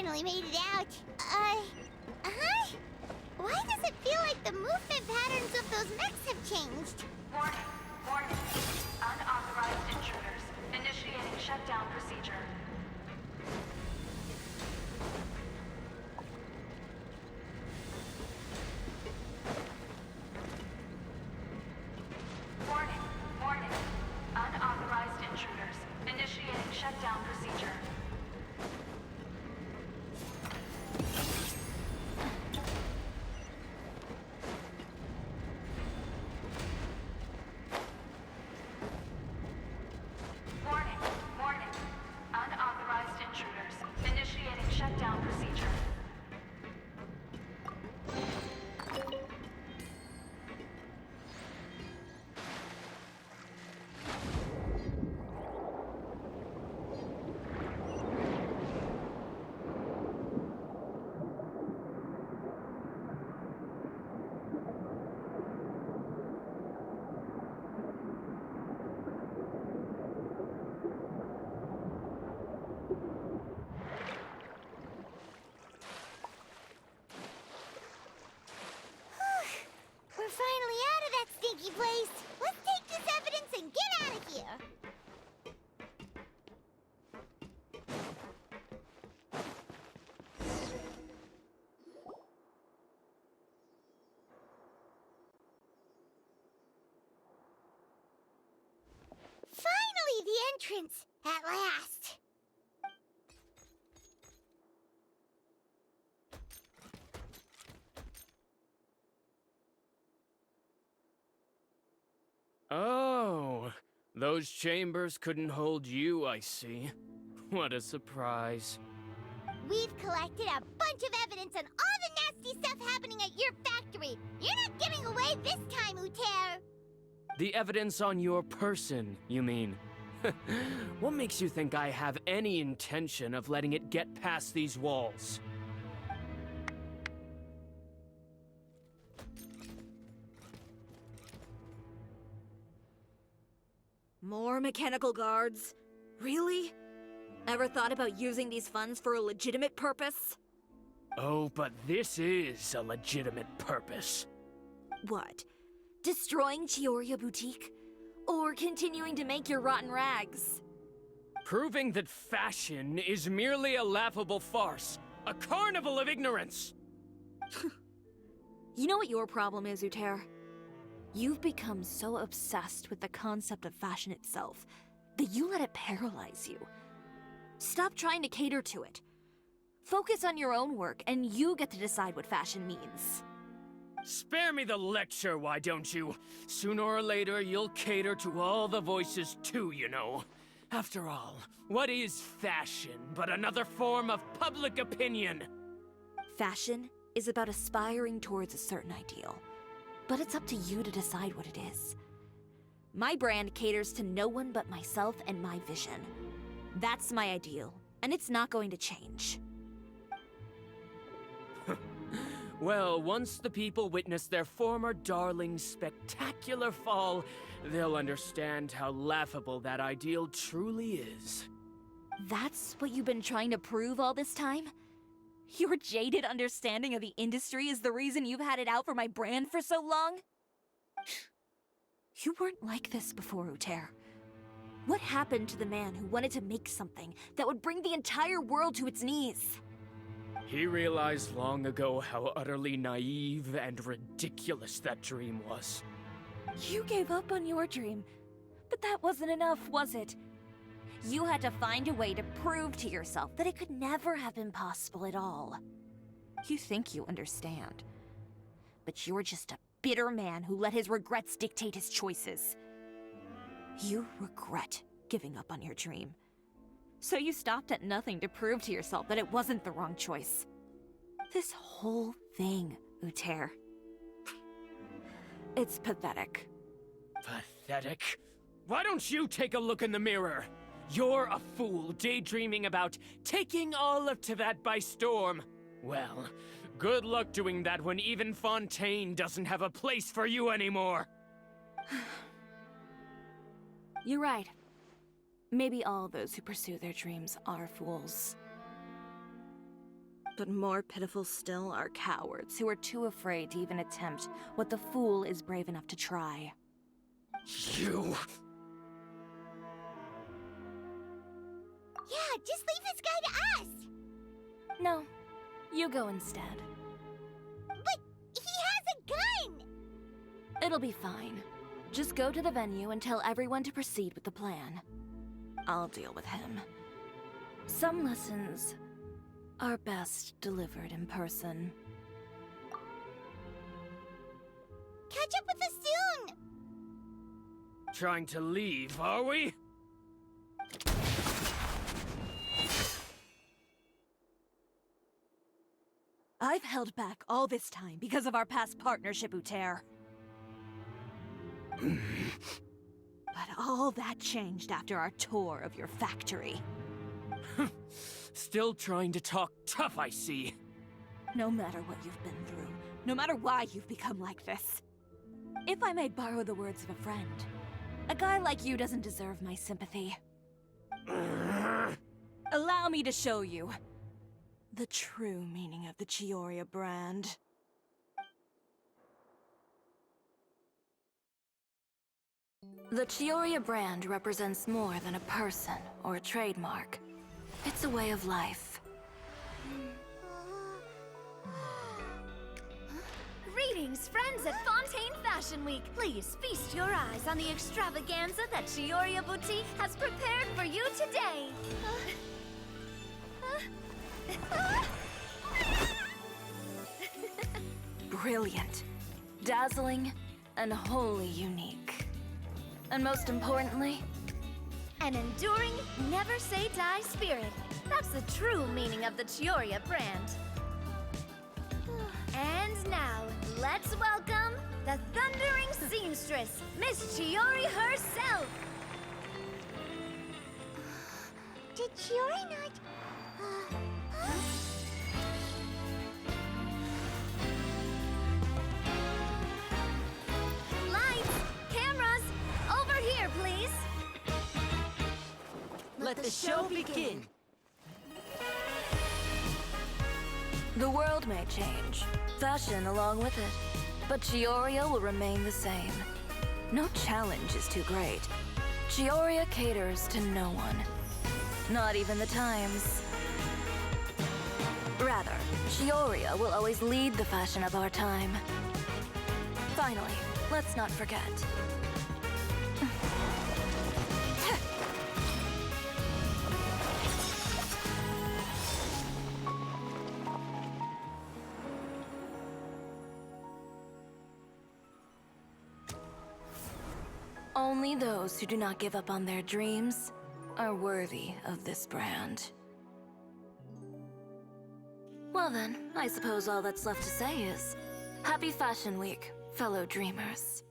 Speaker 1: finally made it out. Huh? Why does it feel like the movement patterns of those mechs have changed?
Speaker 15: Warning, warning. Unauthorized intruders. Initiating shutdown procedure. Warning, warning. Unauthorized intruders. Initiating shutdown procedure. Warning, warning. Unauthorized intruders. Initiating shutdown procedure.
Speaker 1: We're finally out of that stinky place. Let's take this evidence and get out of here. Finally, the entrance! At last!
Speaker 16: Oh, those chambers couldn't hold you, I see. What a surprise.
Speaker 1: We've collected a bunch of evidence on all the nasty stuff happening at your factory. You're not getting away this time, Uter.
Speaker 16: The evidence on your person, you mean? What makes you think I have any intention of letting it get past these walls?
Speaker 3: More mechanical guards? Really? Ever thought about using these funds for a legitimate purpose?
Speaker 16: Oh, but this is a legitimate purpose.
Speaker 3: What? Destroying Chioria Boutique? Or continuing to make your rotten rags?
Speaker 16: Proving that fashion is merely a laughable farce. A carnival of ignorance!
Speaker 3: You know what your problem is, Uter? You've become so obsessed with the concept of fashion itself that you let it paralyze you. Stop trying to cater to it. Focus on your own work, and you get to decide what fashion means.
Speaker 16: Spare me the lecture, why don't you? Sooner or later, you'll cater to all the voices too, you know. After all, what is fashion but another form of public opinion?
Speaker 3: Fashion is about aspiring towards a certain ideal, but it's up to you to decide what it is. My brand caters to no one but myself and my vision. That's my ideal, and it's not going to change.
Speaker 16: Well, once the people witness their former darling's spectacular fall, they'll understand how laughable that ideal truly is.
Speaker 3: That's what you've been trying to prove all this time? Your jaded understanding of the industry is the reason you've had it out for my brand for so long? You weren't like this before, Uter. What happened to the man who wanted to make something that would bring the entire world to its knees?
Speaker 16: He realized long ago how utterly naive and ridiculous that dream was.
Speaker 3: You gave up on your dream, but that wasn't enough, was it? You had to find a way to prove to yourself that it could never have been possible at all. You think you understand, but you're just a bitter man who let his regrets dictate his choices. You regret giving up on your dream. So you stopped at nothing to prove to yourself that it wasn't the wrong choice. This whole thing, Uter. It's pathetic.
Speaker 16: Pathetic? Why don't you take a look in the mirror? You're a fool daydreaming about taking all of Tibet by storm. Well, good luck doing that when even Fontaine doesn't have a place for you anymore.
Speaker 3: You're right. Maybe all those who pursue their dreams are fools. But more pitiful still are cowards who are too afraid to even attempt what the fool is brave enough to try.
Speaker 16: You...
Speaker 1: Yeah, just leave this guy to us!
Speaker 3: No, you go instead.
Speaker 1: But he has a gun!
Speaker 3: It'll be fine. Just go to the venue and tell everyone to proceed with the plan. I'll deal with him. Some lessons are best delivered in person.
Speaker 1: Catch up with us soon!
Speaker 16: Trying to leave, are we?
Speaker 3: I've held back all this time because of our past partnership, Uter. But all that changed after our tour of your factory.
Speaker 16: Still trying to talk tough, I see.
Speaker 3: No matter what you've been through, no matter why you've become like this. If I may borrow the words of a friend, a guy like you doesn't deserve my sympathy. Allow me to show you the true meaning of the Tioria brand. The Tioria brand represents more than a person or a trademark. It's a way of life.
Speaker 7: Greetings, friends at Fontaine Fashion Week. Please feast your eyes on the extravaganza that Tioria Boutique has prepared for you today.
Speaker 3: Brilliant, dazzling, and wholly unique. And most importantly,
Speaker 7: An enduring, never-say-die spirit. That's the true meaning of the Tioria brand. And now, let's welcome the thundering seamstress, Miss Tиори herself!
Speaker 1: Did Tиори not...
Speaker 7: Lights! Cameras! Over here, please!
Speaker 13: Let the show begin!
Speaker 3: the world may change, fashion along with it, but Tioria will remain the same. No challenge is too great. Tioria caters to no one. Not even the times. Rather, Tioria will always lead the fashion of our time. Finally, let's not forget. Only those who do not give up on their dreams are worthy of this brand. Well then, I suppose all that's left to say is, Happy Fashion Week, fellow dreamers.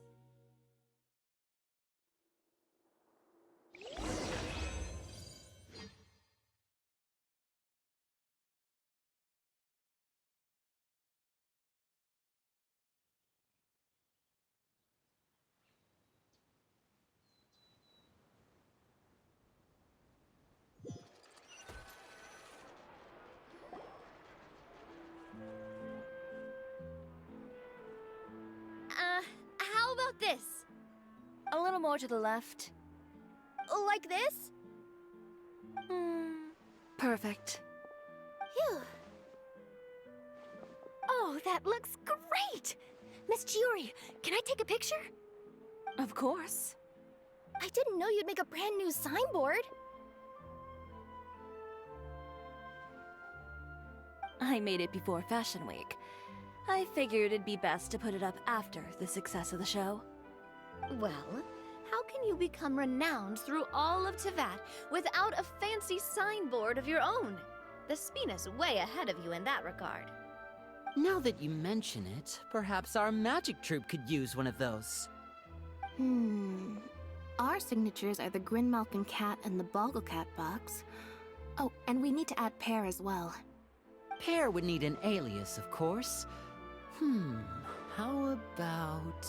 Speaker 7: How about this?
Speaker 3: A little more to the left.
Speaker 7: Like this?
Speaker 3: Perfect.
Speaker 7: Phew. Oh, that looks great! Miss Tиори, can I take a picture?
Speaker 3: Of course.
Speaker 4: I didn't know you'd make a brand new signboard.
Speaker 3: I made it before Fashion Week. I figured it'd be best to put it up after the success of the show.
Speaker 7: Well, how can you become renowned through all of Teyvat without a fancy signboard of your own? The Spina's way ahead of you in that regard.
Speaker 13: Now that you mention it, perhaps our magic troupe could use one of those.
Speaker 17: Our signatures are the Grin Malkin Cat and the Boggle Cat box. Oh, and we need to add Pear as well.
Speaker 13: Pear would need an alias, of course. How about...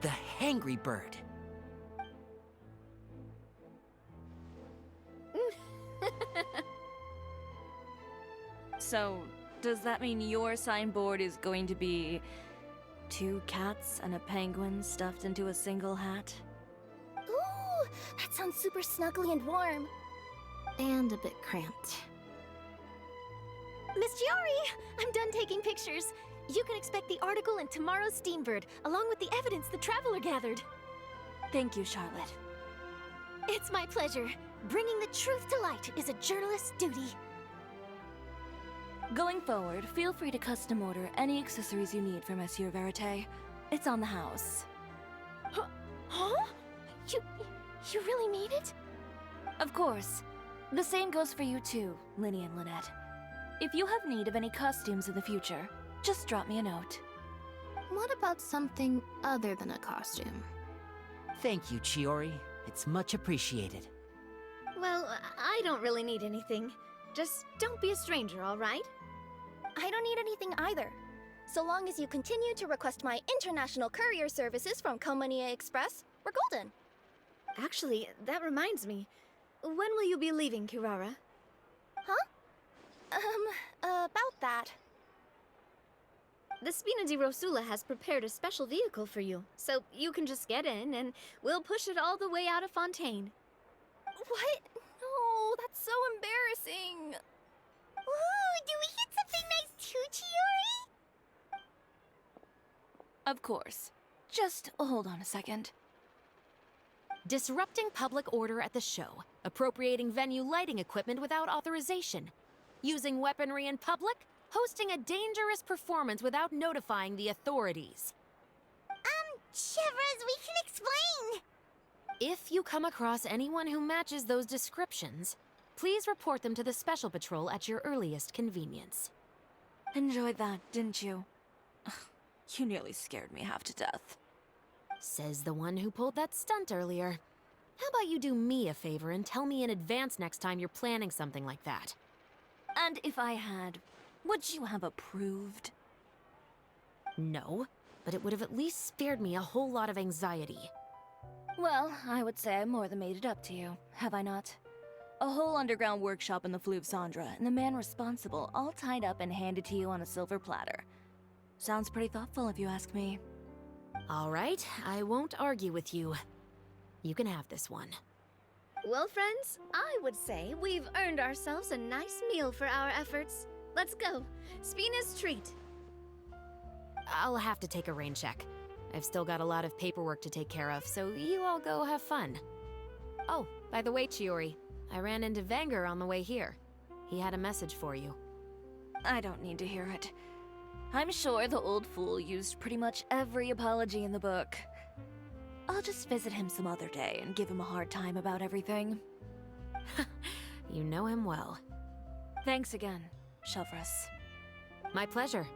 Speaker 13: the Hangry Bird.
Speaker 3: So, does that mean your signboard is going to be 2 cats and a penguin stuffed into a single hat?
Speaker 4: Ooh, that sounds super snuggly and warm.
Speaker 17: And a bit cramped.
Speaker 7: Miss Tиори, I'm done taking pictures. You can expect the article in tomorrow's Steambird, along with the evidence the Traveler gathered.
Speaker 3: Thank you, Charlotte.
Speaker 7: It's my pleasure. Bringing the truth to light is a journalist's duty.
Speaker 3: Going forward, feel free to custom order any accessories you need for Monsieur Verite. It's on the house.
Speaker 7: Huh? You really mean it?
Speaker 3: Of course. The same goes for you too, Linny and Lynette. If you have need of any costumes in the future, just drop me a note.
Speaker 17: What about something other than a costume?
Speaker 13: Thank you, Tиори. It's much appreciated.
Speaker 7: Well, I don't really need anything. Just don't be a stranger, all right?
Speaker 4: I don't need anything either. So long as you continue to request my international courier services from Komania Express, we're golden.
Speaker 7: Actually, that reminds me. When will you be leaving, Kirara?
Speaker 4: Huh? About that.
Speaker 7: The Spina di Rosula has prepared a special vehicle for you, so you can just get in and we'll push it all the way out of Fontaine.
Speaker 4: What? No, that's so embarrassing.
Speaker 1: Ooh, do we get something nice too, Tиори?
Speaker 3: Of course. Just hold on a second.
Speaker 5: Disrupting public order at the show, appropriating venue lighting equipment without authorization, using weaponry in public, hosting a dangerous performance without notifying the authorities.
Speaker 1: Chevras, we can explain.
Speaker 5: If you come across anyone who matches those descriptions, please report them to the Special Patrol at your earliest convenience.
Speaker 3: Enjoyed that, didn't you? Ugh, you nearly scared me half to death.
Speaker 5: Says the one who pulled that stunt earlier. How about you do me a favor and tell me in advance next time you're planning something like that?
Speaker 3: And if I had, would you have approved?
Speaker 5: No, but it would have at least spared me a whole lot of anxiety.
Speaker 3: Well, I would say I more than made it up to you, have I not? A whole underground workshop in the Fleuve Cendre, and the man responsible all tied up and handed to you on a silver platter. Sounds pretty thoughtful if you ask me.
Speaker 5: All right, I won't argue with you. You can have this one.
Speaker 7: Well, friends, I would say we've earned ourselves a nice meal for our efforts. Let's go. Spina's treat.
Speaker 5: I'll have to take a rain check. I've still got a lot of paperwork to take care of, so you all go have fun. Oh, by the way, Tиори, I ran into Wenger on the way here. He had a message for you.
Speaker 3: I don't need to hear it. I'm sure the old fool used pretty much every apology in the book. I'll just visit him some other day and give him a hard time about everything.
Speaker 5: You know him well.
Speaker 3: Thanks again, Chevras.
Speaker 5: My pleasure.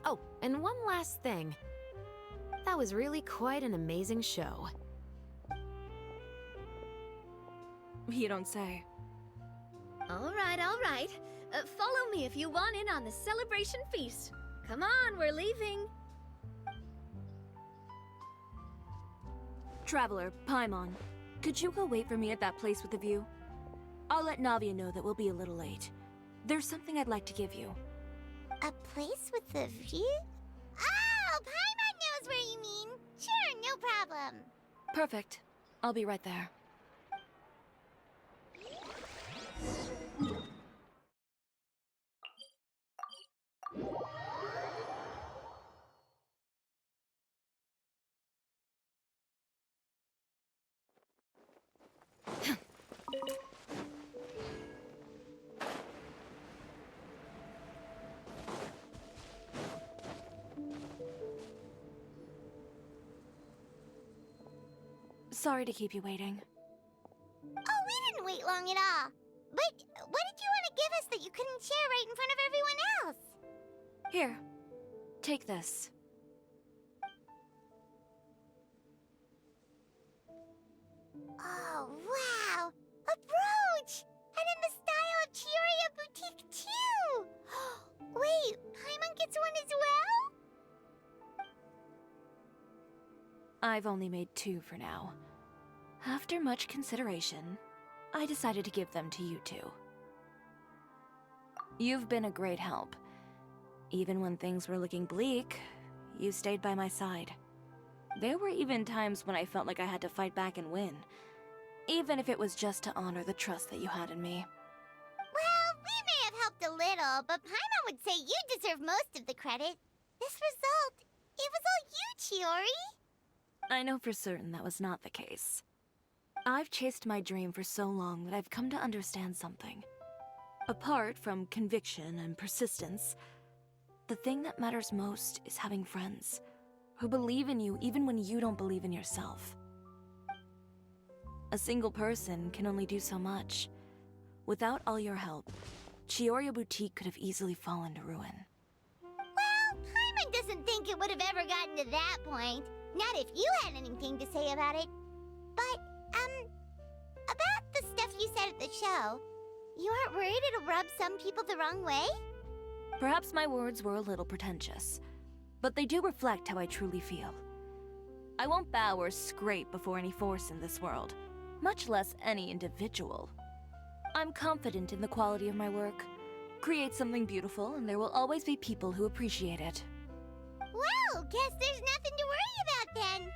Speaker 5: Oh, and one last thing. That was really quite an amazing show.
Speaker 3: You don't say.
Speaker 7: All right, all right. Follow me if you want in on the celebration feast. Come on, we're leaving.
Speaker 3: Traveler, Paimon, could you go wait for me at that place with the view? I'll let Navia know that we'll be a little late. There's something I'd like to give you.
Speaker 1: A place with a view? Oh, Paimon knows where you mean. Sure, no problem.
Speaker 3: Perfect. I'll be right there. Sorry to keep you waiting.
Speaker 1: Oh, we didn't wait long at all. But what did you want to give us that you couldn't share right in front of everyone else?
Speaker 3: Here, take this.
Speaker 1: Oh, wow! A brooch! And in the style of Tioria Boutique, too! Wait, Paimon gets one as well?
Speaker 3: I've only made 2 for now. After much consideration, I decided to give them to you two. You've been a great help. Even when things were looking bleak, you stayed by my side. There were even times when I felt like I had to fight back and win, even if it was just to honor the trust that you had in me.
Speaker 1: Well, we may have helped a little, but Paimon would say you deserve most of the credit. This result, it was all you, Chiori.
Speaker 3: I know for certain that was not the case. I've chased my dream for so long that I've come to understand something. Apart from conviction and persistence, the thing that matters most is having friends who believe in you even when you don't believe in yourself. A single person can only do so much. Without all your help, Chiori Boutique could have easily fallen to ruin.
Speaker 1: Well, Paimon doesn't think it would have ever gotten to that point. Not if you had anything to say about it. But, about the stuff you said at the show, you aren't worried it'll rub some people the wrong way?
Speaker 3: Perhaps my words were a little pretentious, but they do reflect how I truly feel. I won't bow or scrape before any force in this world, much less any individual. I'm confident in the quality of my work. Create something beautiful, and there will always be people who appreciate it.
Speaker 1: Well, guess there's nothing to worry about then.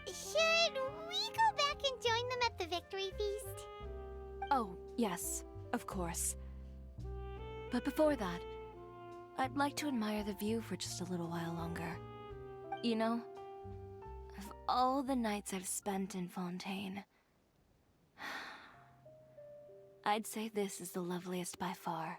Speaker 1: Should we go back and join them at the victory feast?
Speaker 3: Oh, yes, of course. But before that, I'd like to admire the view for just a little while longer. You know, of all the nights I've spent in Fontaine, I'd say this is the loveliest by far.